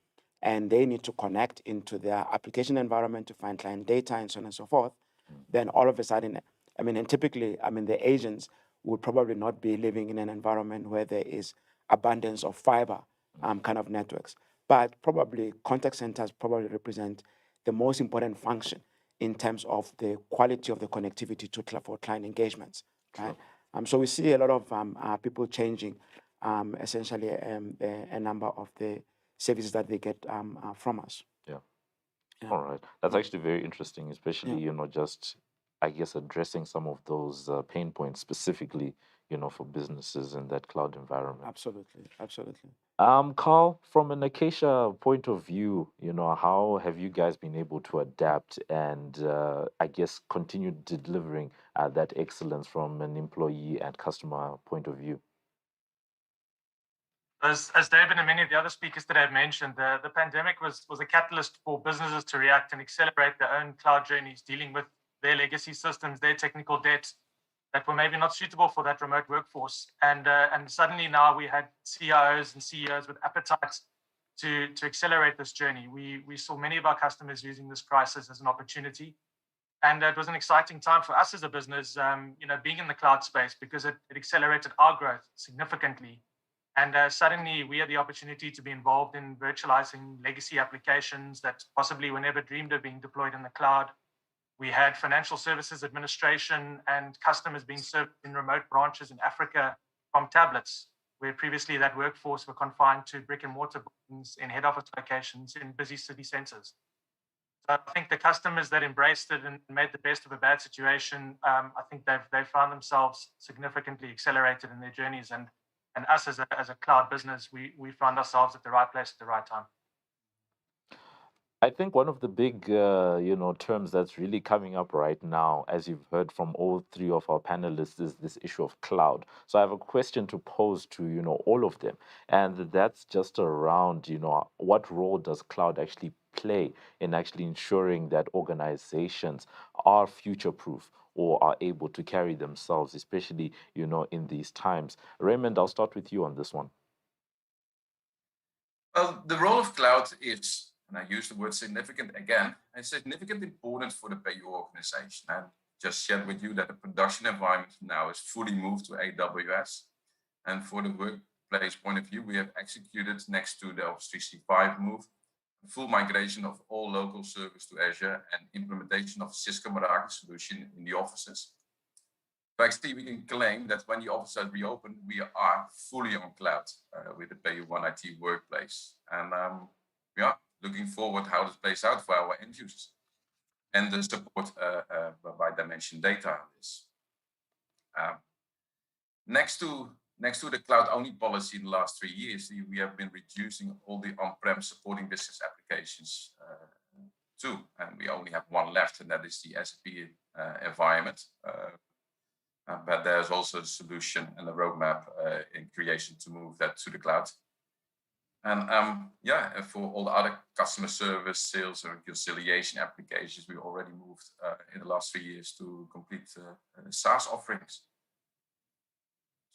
and they need to connect into their application environment to find client data and so on and so forth, then all of a sudden, and typically, the agents would probably not be living in an environment where there is abundance of fiber kind of networks. But probably contact centers probably represent the most important function in terms of the quality of the connectivity for client engagements, right? So we see a lot of people changing essentially a number of the services that they get from us. Yeah. All right. That's actually very interesting, especially, just, I guess, addressing some of those pain points specifically, for businesses in that cloud environment. Absolutely. Absolutely. Carl, from an Acacia point of view, how have you guys been able to adapt and, I guess, continue delivering that excellence from an employee and customer point of view? As David and many of the other speakers today have mentioned, the pandemic was a catalyst for businesses to react and accelerate their own cloud journeys, dealing with their legacy systems, their technical debt that were maybe not suitable for that remote workforce. And suddenly now we had CIOs and CEOs with appetite to accelerate this journey. We saw many of our customers using this crisis as an opportunity. And it was an exciting time for us as a business, being in the cloud space, because it accelerated our growth significantly. And suddenly we had the opportunity to be involved in virtualizing legacy applications that possibly were never dreamed of being deployed in the cloud. We had financial services administration and customers being served in remote branches in Africa from tablets, where previously that workforce were confined to brick and mortar buildings in head office locations in busy city centers. So I think the customers that embraced it and made the best of a bad situation, I think they've found themselves significantly accelerated in their journeys. And us as a cloud business, we found ourselves at the right place at the right time. I think one of the big, terms that's really coming up right now, as you've heard from all three of our panelists, is this issue of cloud. So I have a question to pose to, all of them. And that's just around, what role does cloud actually play in actually ensuring that organizations are future-proof or are able to carry themselves, especially, in these times. Raymond, I'll start with you on this one. Well, the role of cloud is, and I use the word significant again, it's significantly important for the PayU organization. And just shared with you that the production environment now is fully moved to AWS. And for the workplace point of view, we have executed next to the Office 365 move, full migration of all local servers to Azure and implementation of Cisco Meraki solution in the offices. So actually, we can claim that when the offices reopen, we are fully on cloud with the PayU One IT workplace. And we are looking forward how this plays out for our end users and the support by Dimension Data on this. Next to the cloud-only policy in the last 3 years, we have been reducing all the on-prem supporting business applications too, and we only have one left, and that is the SAP environment. But there's also a solution and a roadmap in creation to move that to the cloud. And for all the other customer service, sales, or reconciliation applications, we already moved in the last 3 years to complete SaaS offerings.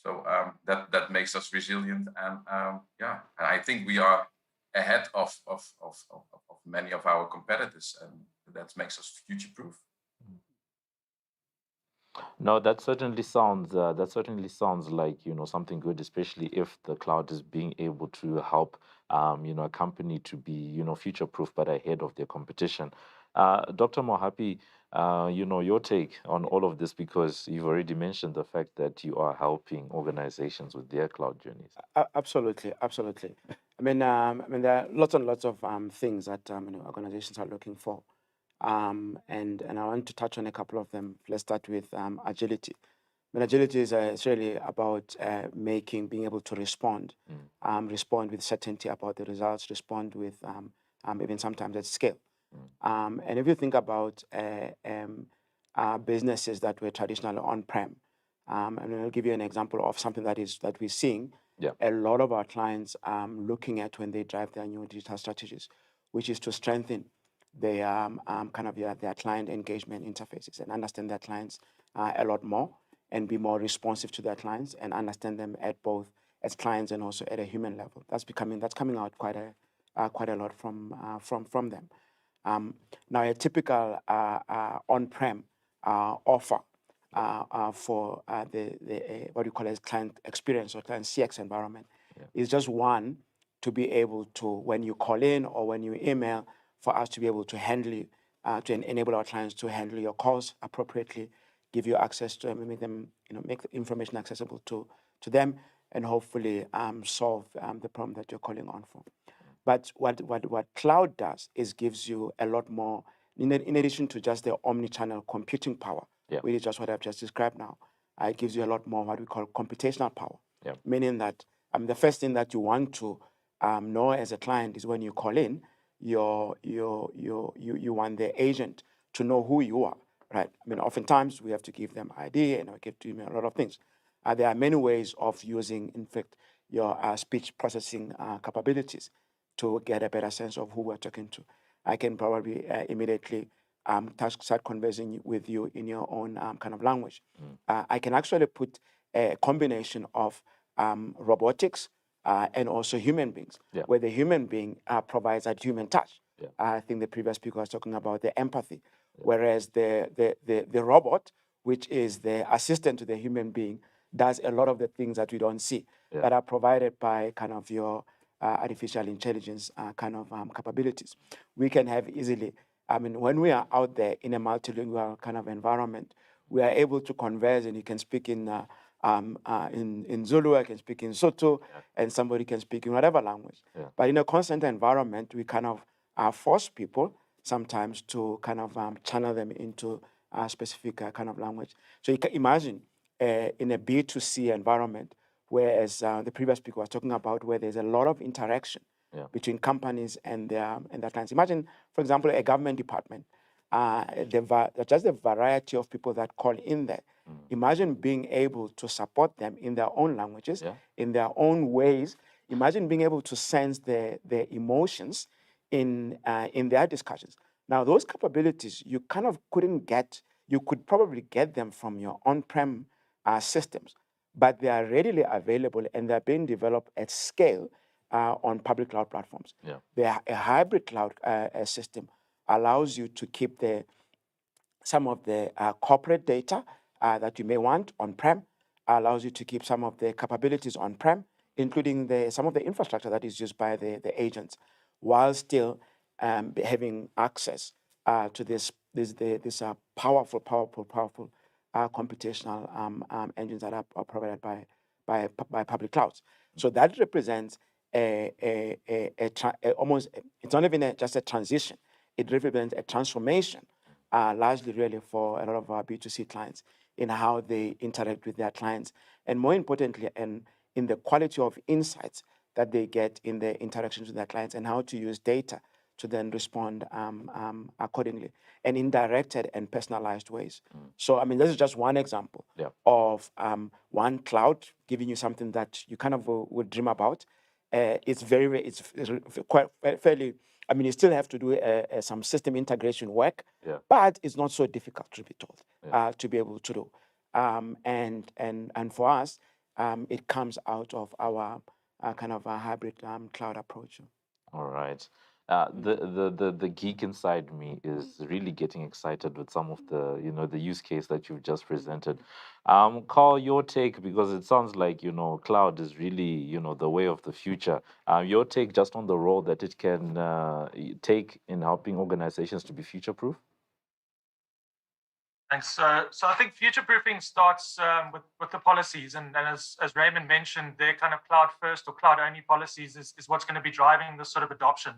So that makes us resilient, and I think we are ahead of many of our competitors, and that makes us future-proof. No, that certainly sounds like something good, especially if the cloud is being able to help a company to be future-proof but ahead of their competition. Dr. Mohapi, Your take on all of this, because you've already mentioned the fact that you are helping organizations with their cloud journeys. Absolutely, absolutely. I mean, there are lots and lots of things that organizations are looking for, and I want to touch on a couple of them. Let's start with agility. I mean, agility is really about being able to respond, respond with certainty about the results, respond with even sometimes at scale. And if you think about businesses that were traditionally on-prem, and I'll give you an example of something that we're seeing. Yeah. A lot of our clients looking at when they drive their new digital strategies, which is to strengthen their their client engagement interfaces and understand their clients a lot more and be more responsive to their clients and understand them at both as clients and also at a human level. That's coming out quite a lot from them. Now, a typical on-prem offer for the what you call as client experience or client CX environment is just one to be able to, when you call in or when you email, for us to be able to handle you, to enable our clients to handle your calls appropriately, give you access to them, make the information accessible to them, and hopefully solve the problem that you're calling on for. But what cloud does is gives you a lot more, in addition to just the omni-channel computing power, which is just what I've just described now. It gives you a lot more what we call computational power, meaning that the first thing that you want to know as a client is when you call in, you want the agent to know who you are, right? I mean, oftentimes we have to give them ID and we give them a lot of things. There are many ways of using, in fact, your speech processing capabilities to get a better sense of who we're talking to. I can probably immediately start conversing with you in your own kind of language. I can actually put a combination of robotics and also human beings, where the human being provides that human touch. I think the previous speaker was talking about the empathy, whereas the robot, which is the assistant to the human being, does a lot of the things that we don't see that are provided by kind of your artificial intelligence capabilities. We can have easily, when we are out there in a multilingual kind of environment, we are able to converse, and you can speak in Zulu, I can speak in Soto, and somebody can speak in whatever language. But in a constant environment, we kind of force people sometimes to kind of channel them into a specific kind of language. So you can imagine in a B2C environment, whereas the previous speaker was talking about where there's a lot of interaction between companies and their clients. Imagine, for example, a government department, just the variety of people that call in there. Imagine being able to support them in their own languages, in their own ways. Imagine being able to sense their emotions in their discussions. Now, those capabilities you kind of couldn't get. You could probably get them from your on-prem systems, but they are readily available and they're being developed at scale on public cloud platforms. A hybrid cloud system allows you to keep some of the corporate data that you may want on-prem, allows you to keep some of the capabilities on-prem, including some of the infrastructure that is used by the agents, while still having access to this powerful computational engines that are provided by public clouds. So that represents almost, it's not even just a transition, it represents a transformation, largely really for a lot of our B2C clients in how they interact with their clients, and more importantly, in the quality of insights that they get in their interactions with their clients and how to use data to then respond accordingly and in directed and personalized ways. So, I mean, this is just one example of one cloud giving you something that you kind of would dream about. It's quite fairly, I mean, you still have to do some system integration work, but it's not so difficult to be told, to be able to do. And for us, it comes out of our kind of a hybrid cloud approach. All right. The geek inside me is really getting excited with some of the use case that you've just presented. Carl, your take, because it sounds like cloud is really the way of the future. Your take just on the role that it can take in helping organizations to be future proof. Thanks. So I think future-proofing starts with the policies, and as Raymond mentioned, their kind of cloud-first or cloud-only policies is what's going to be driving this sort of adoption.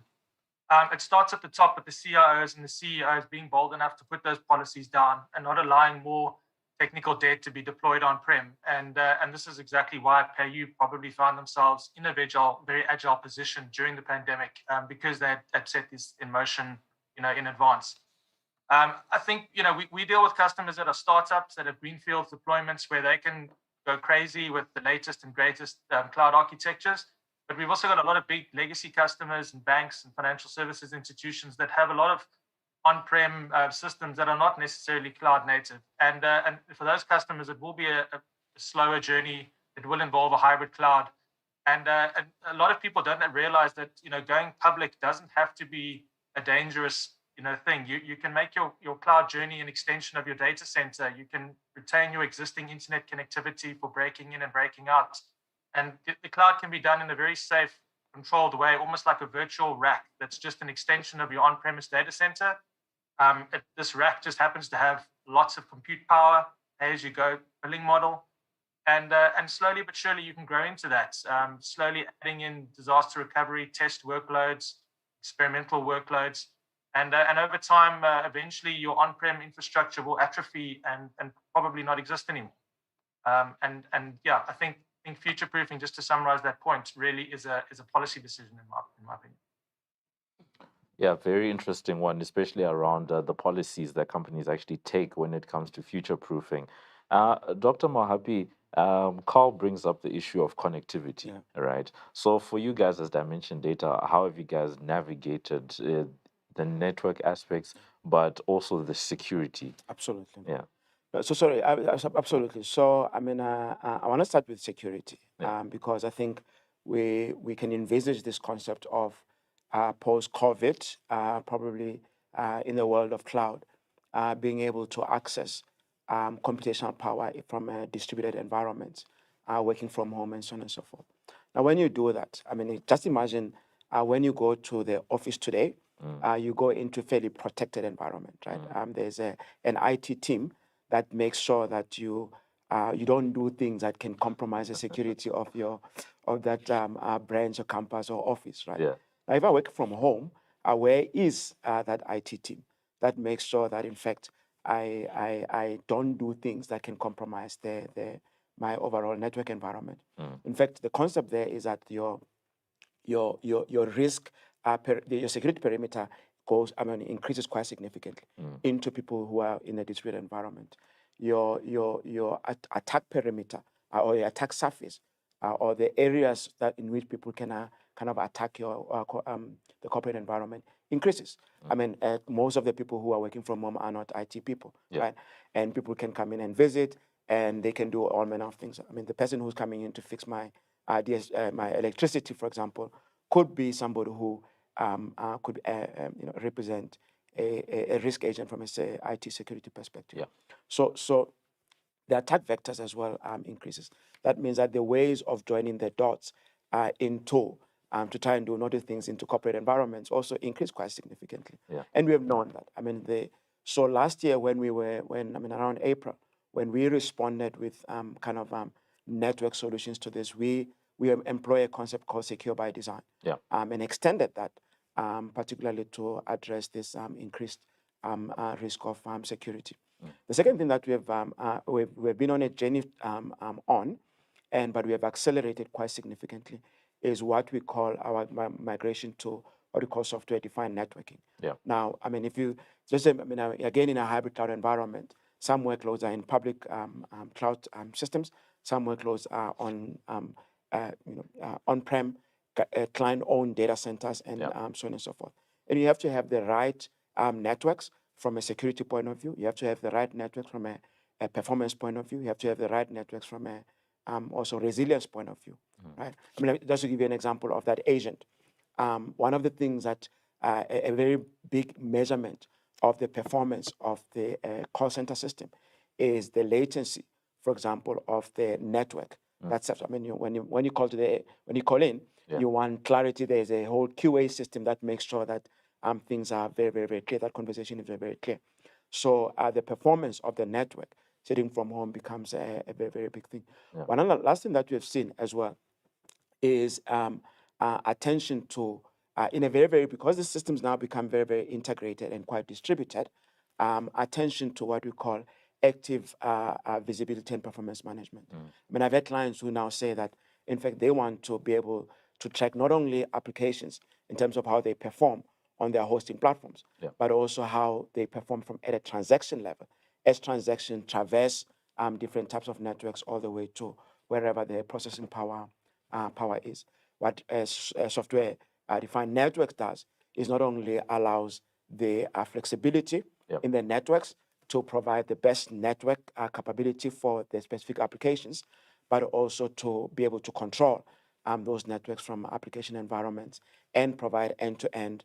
It starts at the top with the CIOs and the CEOs being bold enough to put those policies down and not allowing more technical debt to be deployed on-prem. And this is exactly why PayU probably found themselves in a very agile position during the pandemic, because they had set this in motion, in advance. I think, we deal with customers that are startups that have greenfield deployments where they can go crazy with the latest and greatest cloud architectures. But we've also got a lot of big legacy customers and banks and financial services institutions that have a lot of on-prem systems that are not necessarily cloud native. And for those customers, it will be a slower journey. It will involve a hybrid cloud. And a lot of people don't realize that, going public doesn't have to be a dangerous thing. You can make your cloud journey an extension of your data center. You can retain your existing internet connectivity for breaking in and breaking out. And the cloud can be done in a very safe, controlled way, almost like a virtual rack that's just an extension of your on-premise data center. This rack just happens to have lots of compute power, pay-as-you-go billing model. And slowly but surely you can grow into that, slowly adding in disaster recovery, test workloads, experimental workloads. And over time, eventually your on-prem infrastructure will atrophy and probably not exist anymore. And yeah, I think future-proofing, just to summarize that point, really is a policy decision in my opinion. Yeah, very interesting one, especially around the policies that companies actually take when it comes to future-proofing. Dr. Mohapi, Carl brings up the issue of connectivity, right? So for you guys as Dimension Data, how have you guys navigated the network aspects, but also the security? Absolutely. Yeah. So sorry, absolutely. So I mean, I want to start with security, because I think we can envisage this concept of post-COVID, probably in the world of cloud, being able to access computational power from a distributed environment, working from home and so on and so forth. Now, when you do that, I mean, just imagine when you go to the office today, you go into a fairly protected environment, right? There's an IT team that makes sure that you don't do things that can compromise the security of that branch or campus or office, right? Yeah. Now, if I work from home, where is that IT team that makes sure that, in fact, I don't do things that can compromise my overall network environment? In fact, the concept there is that your risk, your security perimeter increases quite significantly into people who are in a distributed environment. Your attack perimeter or your attack surface or the areas in which people can kind of attack the corporate environment increases. I mean, most of the people who are working from home are not IT people, right? And people can come in and visit, and they can do all manner of things. I mean, the person who's coming in to fix my electricity, for example, could be somebody who could represent a risk agent from a IT security perspective. Yeah. So the attack vectors as well increases. That means that the ways of joining the dots into to try and do naughty things into corporate environments also increase quite significantly. Yeah. And we have known that. I mean, so last year around April, when we responded with network solutions to this, we employ a concept called secure by design, and extended that particularly to address this increased risk of security. The second thing that we've been on a journey but we have accelerated quite significantly is what we call our migration to what we call software-defined networking. Yeah. Now, I mean, if you just again in a hybrid cloud environment, some workloads are in public cloud systems, some workloads are on on-prem client-owned data centers, and so on and so forth. And you have to have the right networks from a security point of view. You have to have the right networks from a performance point of view. You have to have the right networks from a also resilience point of view, right? I mean, just to give you an example of that agent, one of the things that a very big measurement of the performance of the call center system is the latency, for example, of the network. That's, I mean, when you call in, you want clarity. There's a whole QA system that makes sure that things are very, very, very clear. That conversation is very, very clear. So the performance of the network sitting from home becomes a very, very big thing. Yeah. One other last thing that we have seen as well is attention to, in a very, very, because the systems now become very, very integrated and quite distributed, attention to what we call active visibility and performance management. I mean, I've had clients who now say that, in fact, they want to be able to track not only applications in terms of how they perform on their hosting platforms, but also how they perform from at a transaction level, as transactions traverse different types of networks all the way to wherever the processing power is. What software-defined networks does is not only allows the flexibility in the networks to provide the best network capability for the specific applications, but also to be able to control those networks from application environments and provide end-to-end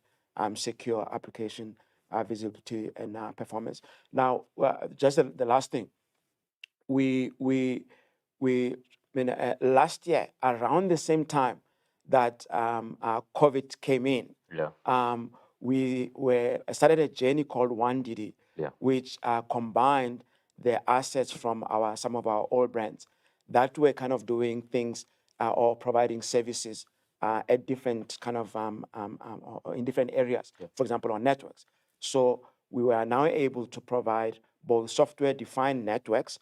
secure application visibility and performance. Now, just the last thing, last year, around the same time that COVID came in, we started a journey called One DD, which combined the assets from some of our old brands that were kind of doing things or providing services at different kind of in different areas, for example, on networks. So we were now able to provide both software-defined networks,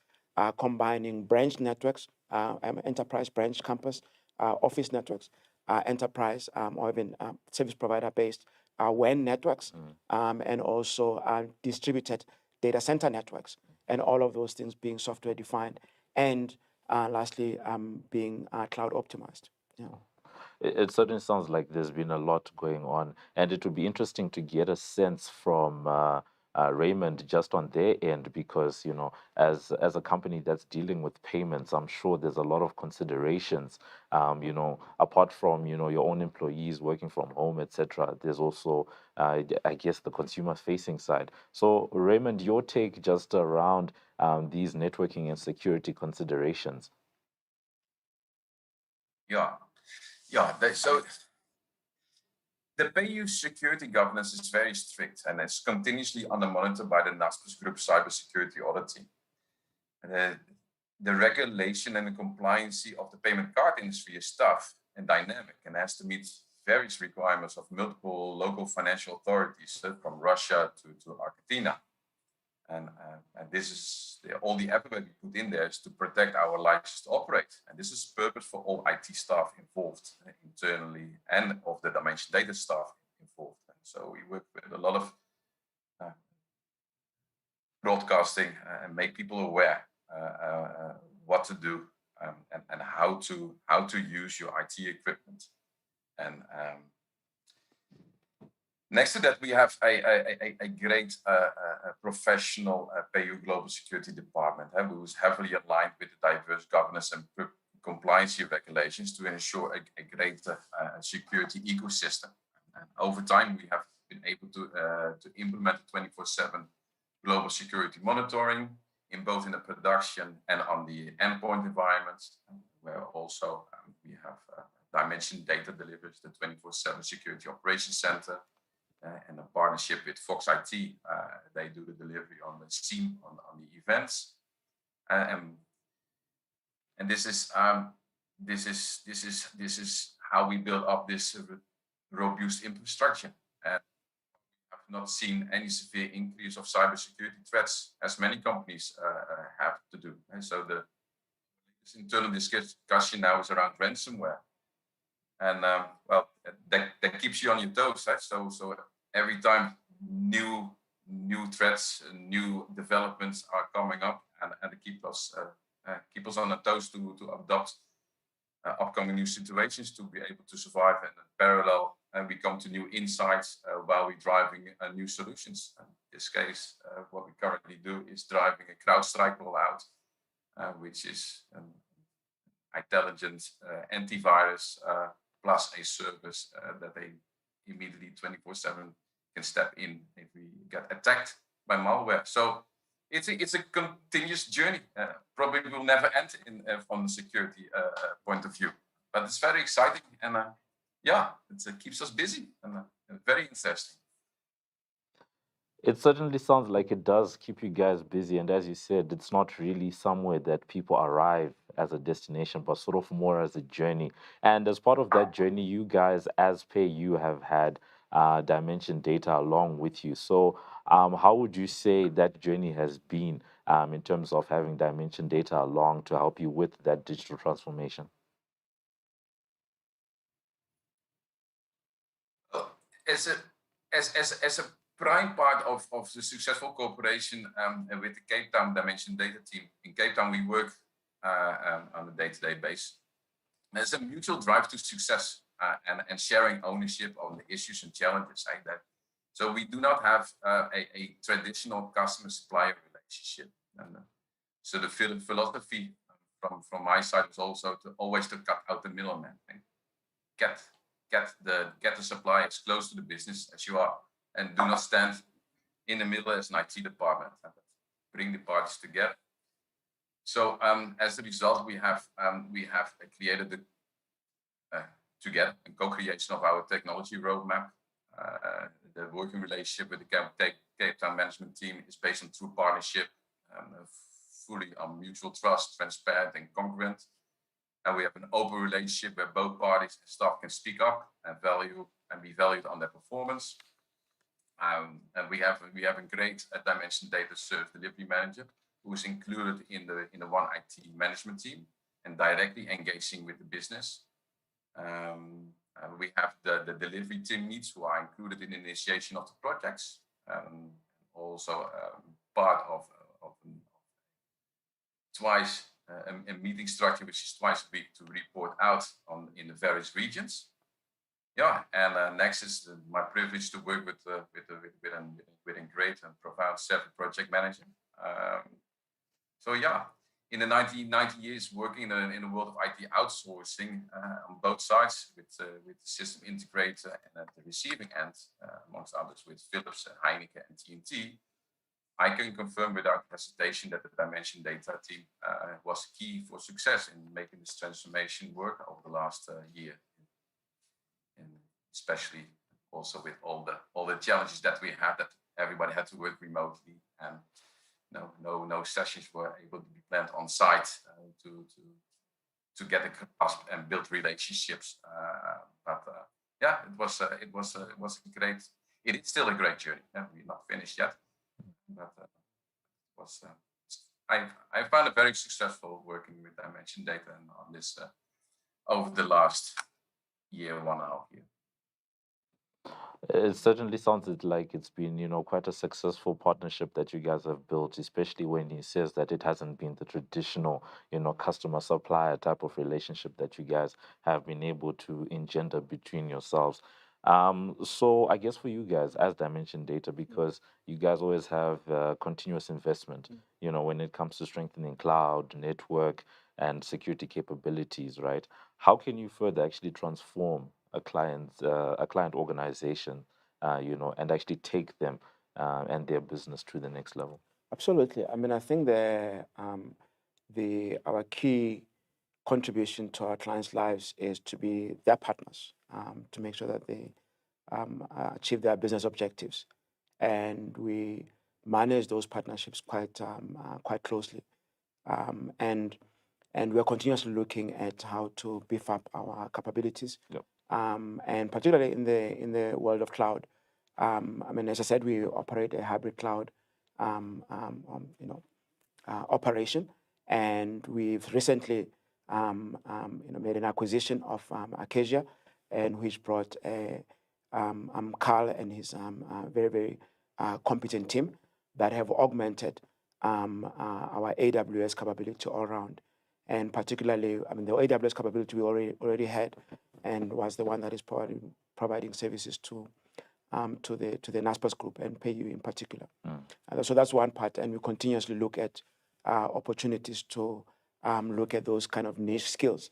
combining branch networks, enterprise branch campus, office networks, enterprise or even service provider-based WAN networks, and also distributed data center networks, and all of those things being software-defined, and lastly, being cloud optimized. It certainly sounds like there's been a lot going on, and it would be interesting to get a sense from Raymond just on their end, because as a company that's dealing with payments, I'm sure there's a lot of considerations. Apart from your own employees working from home, etc. There's also I guess the consumer-facing side. So Raymond, your take just around these networking and security considerations. So the PayU security governance is very strict and it's continuously under monitor by the Naspers Group cybersecurity audit team. The regulation and the compliance of the payment card industry is tough and dynamic and has to meet various requirements of multiple local financial authorities, from Russia to Argentina. And this is all the effort we put in there is to protect our license to operate. And this is purpose for all IT staff involved internally and of the Dimension Data staff involved. And so we work with a lot of broadcasting and make people aware what to do and how to use your IT equipment. And next to that, we have a great professional PayU Global Security Department who is heavily aligned with the diverse governance and compliance regulations to ensure a great security ecosystem. And over time, we have been able to implement 24/7 global security monitoring in both in the production and on the endpoint environments, where also we have Dimension Data delivers the 24/7 Security Operations Center. And a partnership with Fox IT, they do the delivery on the scene, on the events, and this is how we build up this robust infrastructure. And we have not seen any severe increase of cybersecurity threats, as many companies have to do. And so this internal discussion now is around ransomware, and that keeps you on your toes. Right? So every time new threats, new developments are coming up, and to keep us on our toes to adopt upcoming new situations to be able to survive. And in parallel, we come to new insights while we're driving new solutions. In this case, what we currently do is driving a CrowdStrike rollout, which is an intelligent antivirus plus a service that they immediately 24/7 can step in if we get attacked by malware. So it's a continuous journey. Probably will never end from the security point of view, but it's very exciting, and it keeps us busy and very interesting. It certainly sounds like it does keep you guys busy. And as you said, it's not really somewhere that people arrive as a destination, but sort of more as a journey. And as part of that journey, you guys, as PayU, have had Dimension Data along with you. So, how would you say that journey has been in terms of having Dimension Data along to help you with that digital transformation? As a prime part of the successful cooperation with the Cape Town Dimension Data team. In Cape Town, we work on a day-to-day basis. There's a mutual drive to success and sharing ownership on the issues and challenges like that. So we do not have a traditional customer-supplier relationship. And, so the philosophy from my side was also to always cut out the middleman and get the supplier as close to the business as you are, and do not stand in the middle as an IT department. Bring the parties together. So as a result, we have created together a co-creation of our technology roadmap. The working relationship with the Cape Town management team is based on true partnership, fully on mutual trust, transparent and congruent. And we have an open relationship where both parties and staff can speak up and be valued on their performance. And we have a great Dimension Data Service Delivery Manager who is included in the One IT management team and directly engaging with the business. We have the delivery team leads who are included in the initiation of the projects, also part of twice a meeting structure, which is twice a week to report out in the various regions. Yeah, and next is my privilege to work with a great and profound project manager. So yeah, in the 90 years working in the world of IT outsourcing on both sides with the system integrator and at the receiving end, amongst others with Philips, Heineken, and TNT, I can confirm without hesitation that the Dimension Data team was key for success in making this transformation work over the last year, and especially also with all the challenges that we had, that everybody had to work remotely, and no sessions were able to be planned on site to get a grasp and build relationships. But yeah, it was a great. It is still a great journey. Yeah, we're not finished yet. But I found it very successful working with Dimension Data on this over the last year, 1.5 years. It certainly sounds like it's been, quite a successful partnership that you guys have built, especially when he says that it hasn't been the traditional, customer supplier type of relationship that you guys have been able to engender between yourselves. So I guess for you guys as Dimension Data, because you guys always have continuous investment, when it comes to strengthening cloud, network, and security capabilities, right? How can you further actually transform a client organization, and actually take them and their business to the next level? Absolutely. I mean, I think our key contribution to our clients' lives is to be their partners, to make sure that they achieve their business objectives, and we manage those partnerships quite closely, and we're continuously looking at how to beef up our capabilities. Yep. And particularly in the world of cloud. I mean, as I said, we operate a hybrid cloud operation, and we've recently made an acquisition of Acacia, and which brought Carl and his very, very competent team that have augmented our AWS capability all around. And particularly, I mean, the AWS capability we already had, and was the one that is providing services to the Naspers group and PayU in particular. So that's one part, and we continuously look at opportunities to look at those kind of niche skills,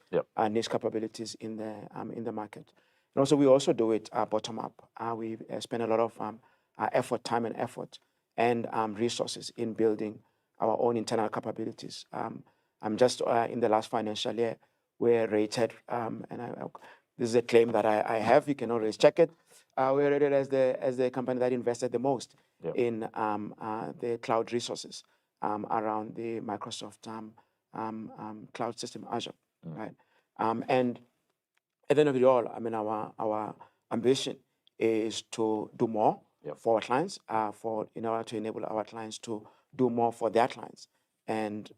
niche capabilities in the market. And also, we also do it bottom up. We spend a lot of time and effort and resources in building our own internal capabilities. I'm just in the last financial year, we're rated, and this is a claim that I have. You can always check it. We're rated as the company that invested the most in the cloud resources around the Microsoft cloud system, Azure, right? And at the end of it all, I mean, our ambition is to do more for our clients, in order to enable our clients to do more for their clients, and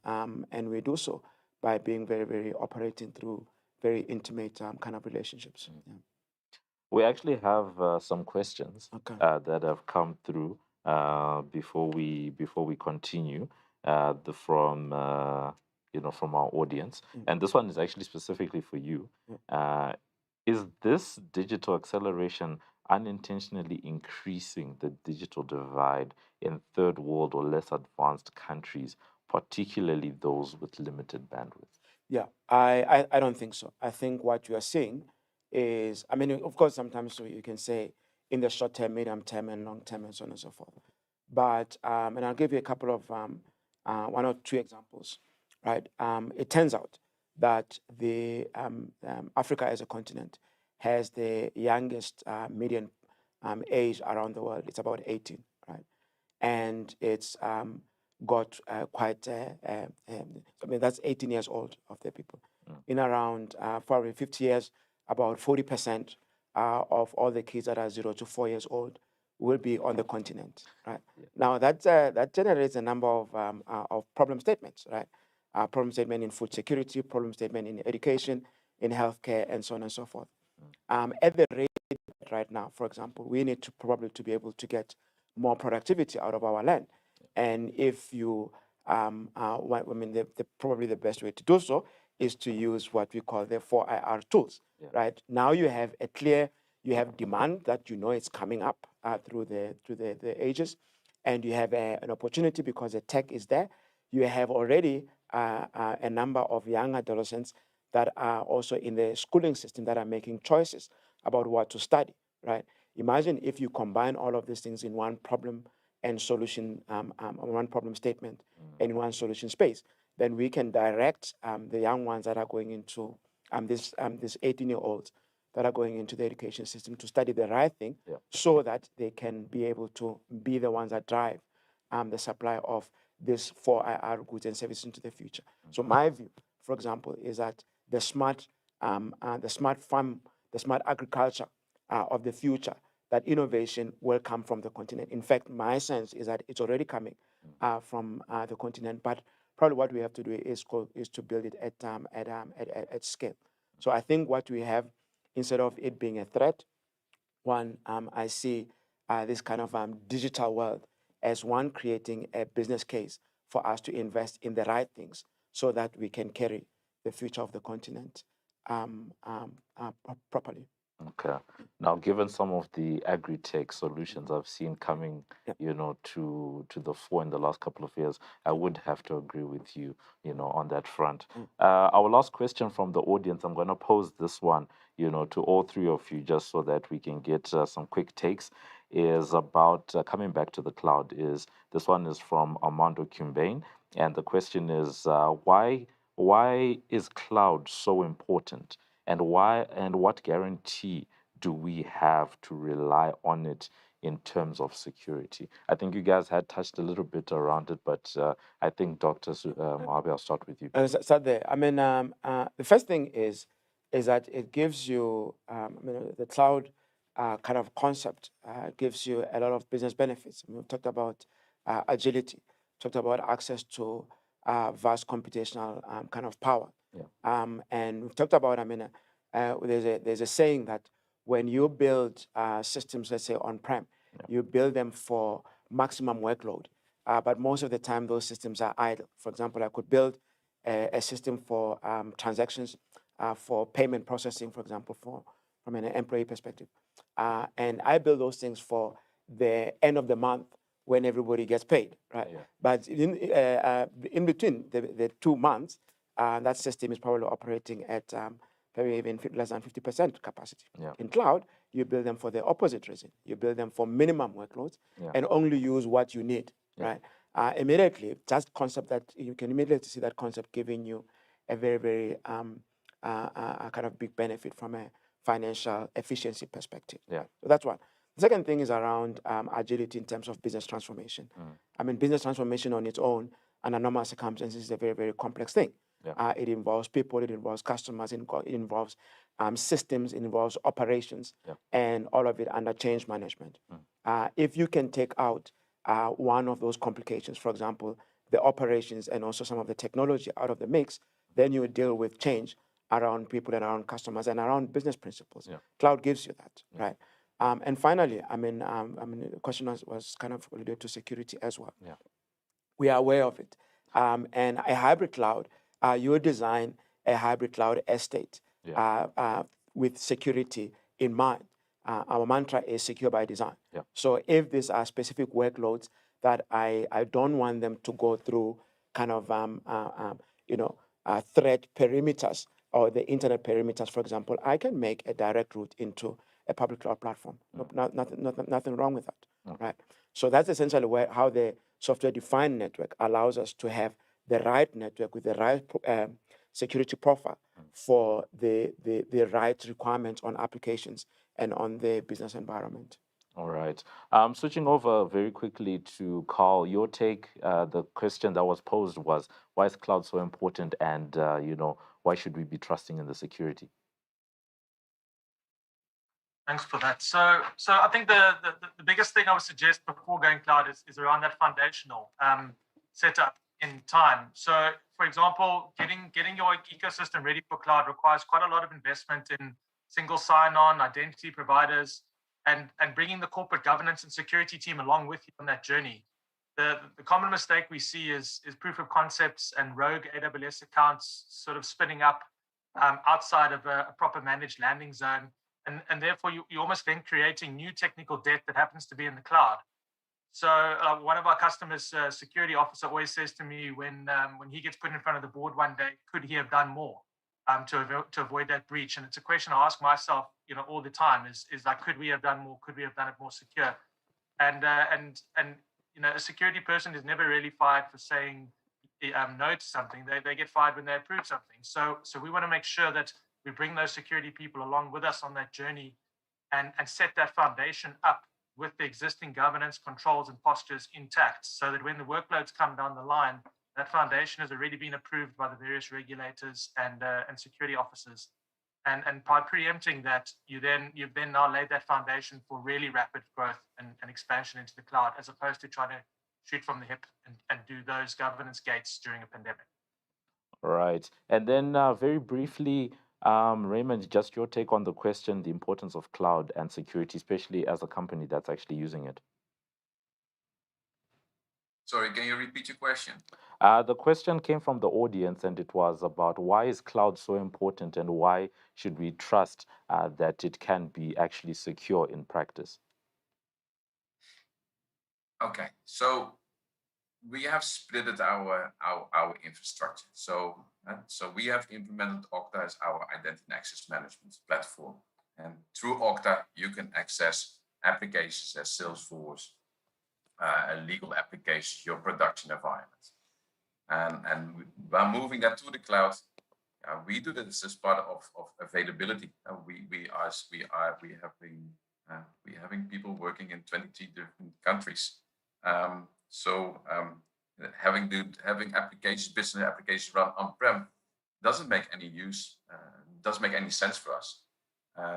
we do so by being very, very operating through very intimate kind of relationships. Yeah. We actually have some questions that have come through before we continue from from our audience, and this one is actually specifically for you. Is this digital acceleration unintentionally increasing the digital divide in third world or less advanced countries, particularly those with limited bandwidth? Yeah, I don't think so. I think what you are seeing is, I mean, of course, sometimes you can say in the short term, medium term, and long term, and so on and so forth. But, and I'll give you a couple of, one or two examples, right? It turns out that the Africa as a continent has the youngest median age around the world. It's about 18, right? And it's got quite, I mean, that's 18 years old of the people. In around probably 50 years, about 40% of all the kids that are 0 to 4 years old will be on the continent, right? Now, that generates a number of problem statements, right? Problem statement in food security, problem statement in education, in healthcare, and so on and so forth. At the rate right now, for example, we need to probably to be able to get more productivity out of our land. And if you, I mean, probably the best way to do so is to use what we call the 4IR tools, right? Now you have a clear, you have demand that you know it's coming up through the ages, and you have an opportunity because the tech is there. You have already a number of young adolescents that are also in the schooling system that are making choices about what to study, right? Imagine if you combine all of these things in one problem and solution, one problem statement, and in one solution space, then we can direct the young ones that are going into this 18-year-olds that are going into the education system to study the right thing, so that they can be able to be the ones that drive the supply of this 4IR goods and services into the future. So my view, for example, is that the smart farm, the smart agriculture of the future, that innovation will come from the continent. In fact, my sense is that it's already coming from the continent, but probably what we have to do is to build it at scale. So I think what we have, instead of it being a threat, one, I see this kind of digital world as one creating a business case for us to invest in the right things so that we can carry the future of the continent properly. Okay. Now, given some of the agri-tech solutions I've seen coming, to the fore in the last couple of years, I would have to agree with you, on that front. Our last question from the audience, I'm going to pose this one, to all three of you, just so that we can get some quick takes, is about coming back to the cloud. This one is from Armando Cumbane, and the question is, why is cloud so important? And what guarantee do we have to rely on it in terms of security? I think you guys had touched a little bit around it, but I think Dr. Mohapi, I'll start with you. Start there. I mean, the first thing is that it gives you, the cloud kind of concept gives you a lot of business benefits. We've talked about agility, talked about access to vast computational kind of power. And we've talked about, there's a saying that when you build systems, let's say on-prem, you build them for maximum workload. But most of the time, those systems are idle. For example, I could build a system for transactions, for payment processing, for example, from an employee perspective. And I build those things for the end of the month when everybody gets paid, right? But in between the 2 months, that system is probably operating at maybe even less than 50% capacity. In cloud, you build them for the opposite reason. You build them for minimum workloads and only use what you need, right? Immediately, that concept, that you can immediately see that concept giving you a very, very kind of big benefit from a financial efficiency perspective. So that's one. The second thing is around agility in terms of business transformation. I mean, business transformation on its own, under normal circumstances, is a very, very complex thing. Yeah. It involves people, it involves customers, it involves systems, it involves operations, and all of it under change management. If you can take out one of those complications, for example, the operations and also some of the technology out of the mix, then you deal with change around people and around customers and around business principles. Cloud gives you that, right? And finally, I mean, the question was kind of related to security as well. We are aware of it. And a hybrid cloud, you design a hybrid cloud estate with security in mind. Our mantra is secure by design. So if these are specific workloads that I don't want them to go through kind of, threat perimeters or the internet perimeters, for example, I can make a direct route into a public cloud platform. Nothing wrong with that, right? So that's essentially how the software-defined network allows us to have the right network with the right security profile for the right requirements on applications and on the business environment. All right. Switching over very quickly to Carl, your take, the question that was posed was, why is cloud so important, and why should we be trusting in the security? Thanks for that. So I think the biggest thing I would suggest before going cloud is around that foundational setup in time. So, for example, getting your ecosystem ready for cloud requires quite a lot of investment in single sign-on, identity providers, and bringing the corporate governance and security team along with you on that journey. The common mistake we see is proof of concepts and rogue AWS accounts sort of spinning up outside of a proper managed landing zone. And therefore, you're almost then creating new technical debt that happens to be in the cloud. So one of our customers' security officer always says to me when he gets put in front of the board one day, could he have done more to avoid that breach? And it's a question I ask myself, all the time: is like, could we have done more? Could we have done it more secure? And a security person is never really fired for saying no to something. They get fired when they approve something. So we want to make sure that we bring those security people along with us on that journey and set that foundation up with the existing governance, controls, and postures intact, so that when the workloads come down the line, that foundation has already been approved by the various regulators and security officers. And by preempting that, you've then now laid that foundation for really rapid growth and expansion into the cloud, as opposed to trying to shoot from the hip and do those governance gates during a pandemic. Right. And then very briefly, Raymond, just your take on the question, the importance of cloud and security, especially as a company that's actually using it. Sorry, can you repeat your question? The question came from the audience, and it was about why is cloud so important, and why should we trust that it can be actually secure in practice? Okay, so we have split our infrastructure. So we have implemented Okta as our identity and access management platform. And through Okta, you can access applications as Salesforce, legal applications, your production environment. And by moving that to the cloud, we do this as part of availability. We have been having people working in 23 different countries. Having applications, business applications run on-prem doesn't make any sense for us.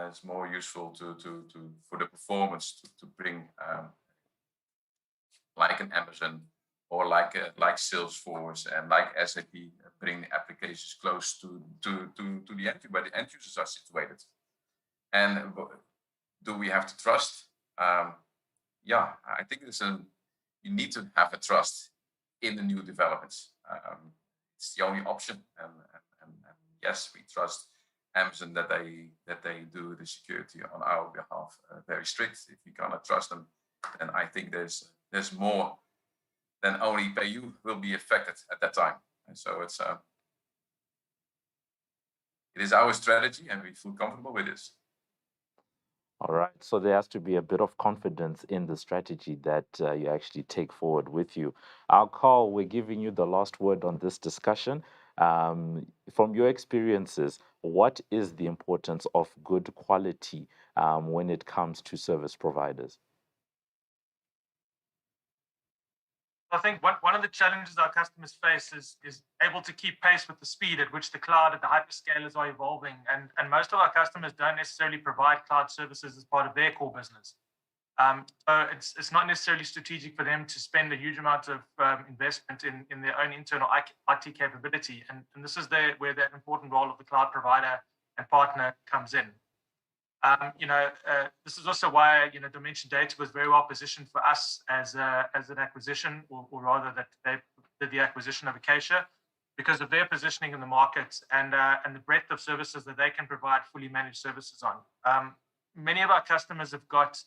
It's more useful for the performance to bring like an Amazon or like Salesforce and like SAP, bring the applications close to the end, where the end users are situated. And do we have to trust? Yeah, I think you need to have a trust in the new developments. It's the only option. And yes, we trust Amazon that they do the security on our behalf very strict. If we cannot trust them, then I think there's more than only PayU will be affected at that time. And so it is our strategy, and we feel comfortable with this. All right. So there has to be a bit of confidence in the strategy that you actually take forward with you. Carl, we're giving you the last word on this discussion. From your experiences, what is the importance of good quality when it comes to service providers? I think one of the challenges our customers face is able to keep pace with the speed at which the cloud and the hyperscalers are evolving. And most of our customers don't necessarily provide cloud services as part of their core business. So it's not necessarily strategic for them to spend a huge amount of investment in their own internal IT capability. And this is where that important role of the cloud provider and partner comes in. This is also why Dimension Data was very well positioned for us as an acquisition, or rather that they did the acquisition of Acacia, because of their positioning in the market and the breadth of services that they can provide fully managed services on. Many of our customers have got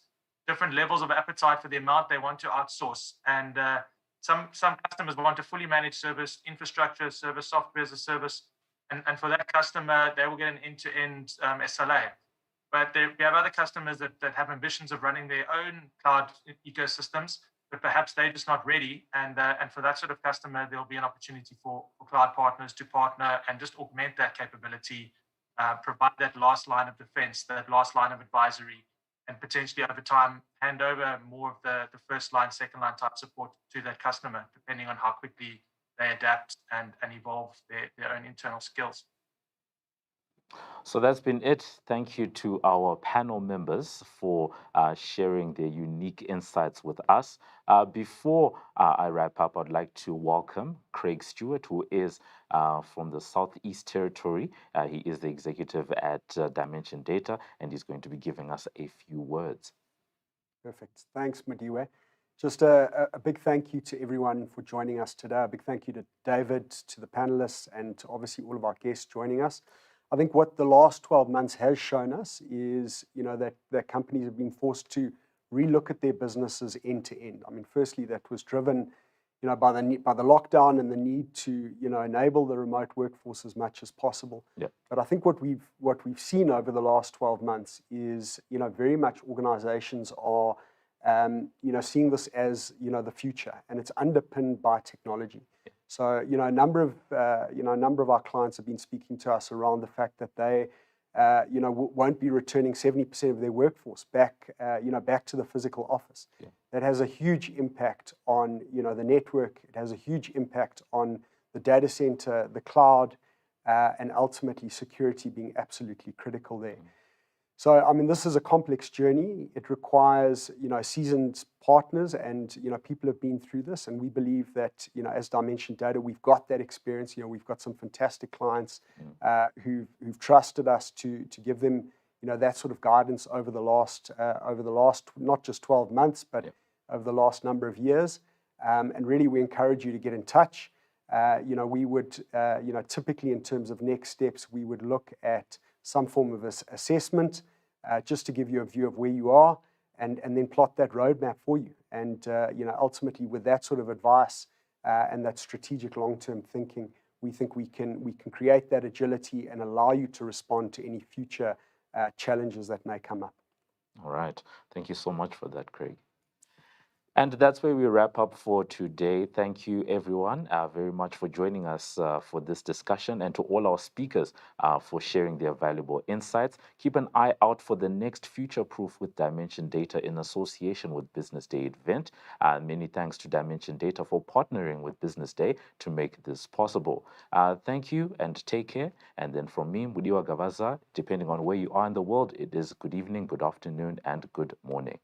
different levels of appetite for the amount they want to outsource, and some customers want a fully managed service, infrastructure service, software as a service, and for that customer, they will get an end-to-end SLA. But we have other customers that have ambitions of running their own cloud ecosystems, but perhaps they're just not ready. And for that sort of customer, there'll be an opportunity for cloud partners to partner and just augment that capability, provide that last line of defense, that last line of advisory, and potentially over time hand over more of the first line, second line type support to that customer, depending on how quickly they adapt and evolve their own internal skills. So that's been it. Thank you to our panel members for sharing their unique insights with us. Before I wrap up, I'd like to welcome Craig Stewart, who is from the Southeast Territory. He is the executive at Dimension Data, and he's going to be giving us a few words. Perfect. Thanks, Mudiwa. Just a big thank you to everyone for joining us today. A big thank you to David, to the panelists, and to obviously all of our guests joining us. I think what the last 12 months has shown us is, that companies have been forced to relook at their businesses end to end. I mean, firstly, that was driven, by the lockdown and the need to, enable the remote workforce as much as possible. Yep. But I think what we've seen over the last 12 months is, very much organizations are, seeing this as, the future, and it's underpinned by technology. So, a number of our clients have been speaking to us around the fact that they, won't be returning 70% of their workforce back to the physical office. Yeah. That has a huge impact on, the network. It has a huge impact on the data center, the cloud, and ultimately security being absolutely critical there. So, I mean, this is a complex journey. It requires, seasoned partners, and, people have been through this. And we believe that, as Dimension Data, we've got that experience. We've got some fantastic clients who've trusted us to give them, that sort of guidance over the last not just 12 months, but over the last number of years. And really, we encourage you to get in touch. We would, typically in terms of next steps, we would look at some form of assessment, just to give you a view of where you are, and then plot that roadmap for you. And ultimately, with that sort of advice and that strategic long-term thinking, we think we can create that agility and allow you to respond to any future challenges that may come up. All right. Thank you so much for that, Craig. And that's where we wrap up for today. Thank you, everyone, very much for joining us for this discussion, and to all our speakers for sharing their valuable insights. Keep an eye out for the next Future Proof with Dimension Data in association with Business Day event. Many thanks to Dimension Data for partnering with Business Day to make this possible. Thank you and take care. And then from me, Mudiwa Gavaza, depending on where you are in the world, it is good evening, good afternoon, and good morning.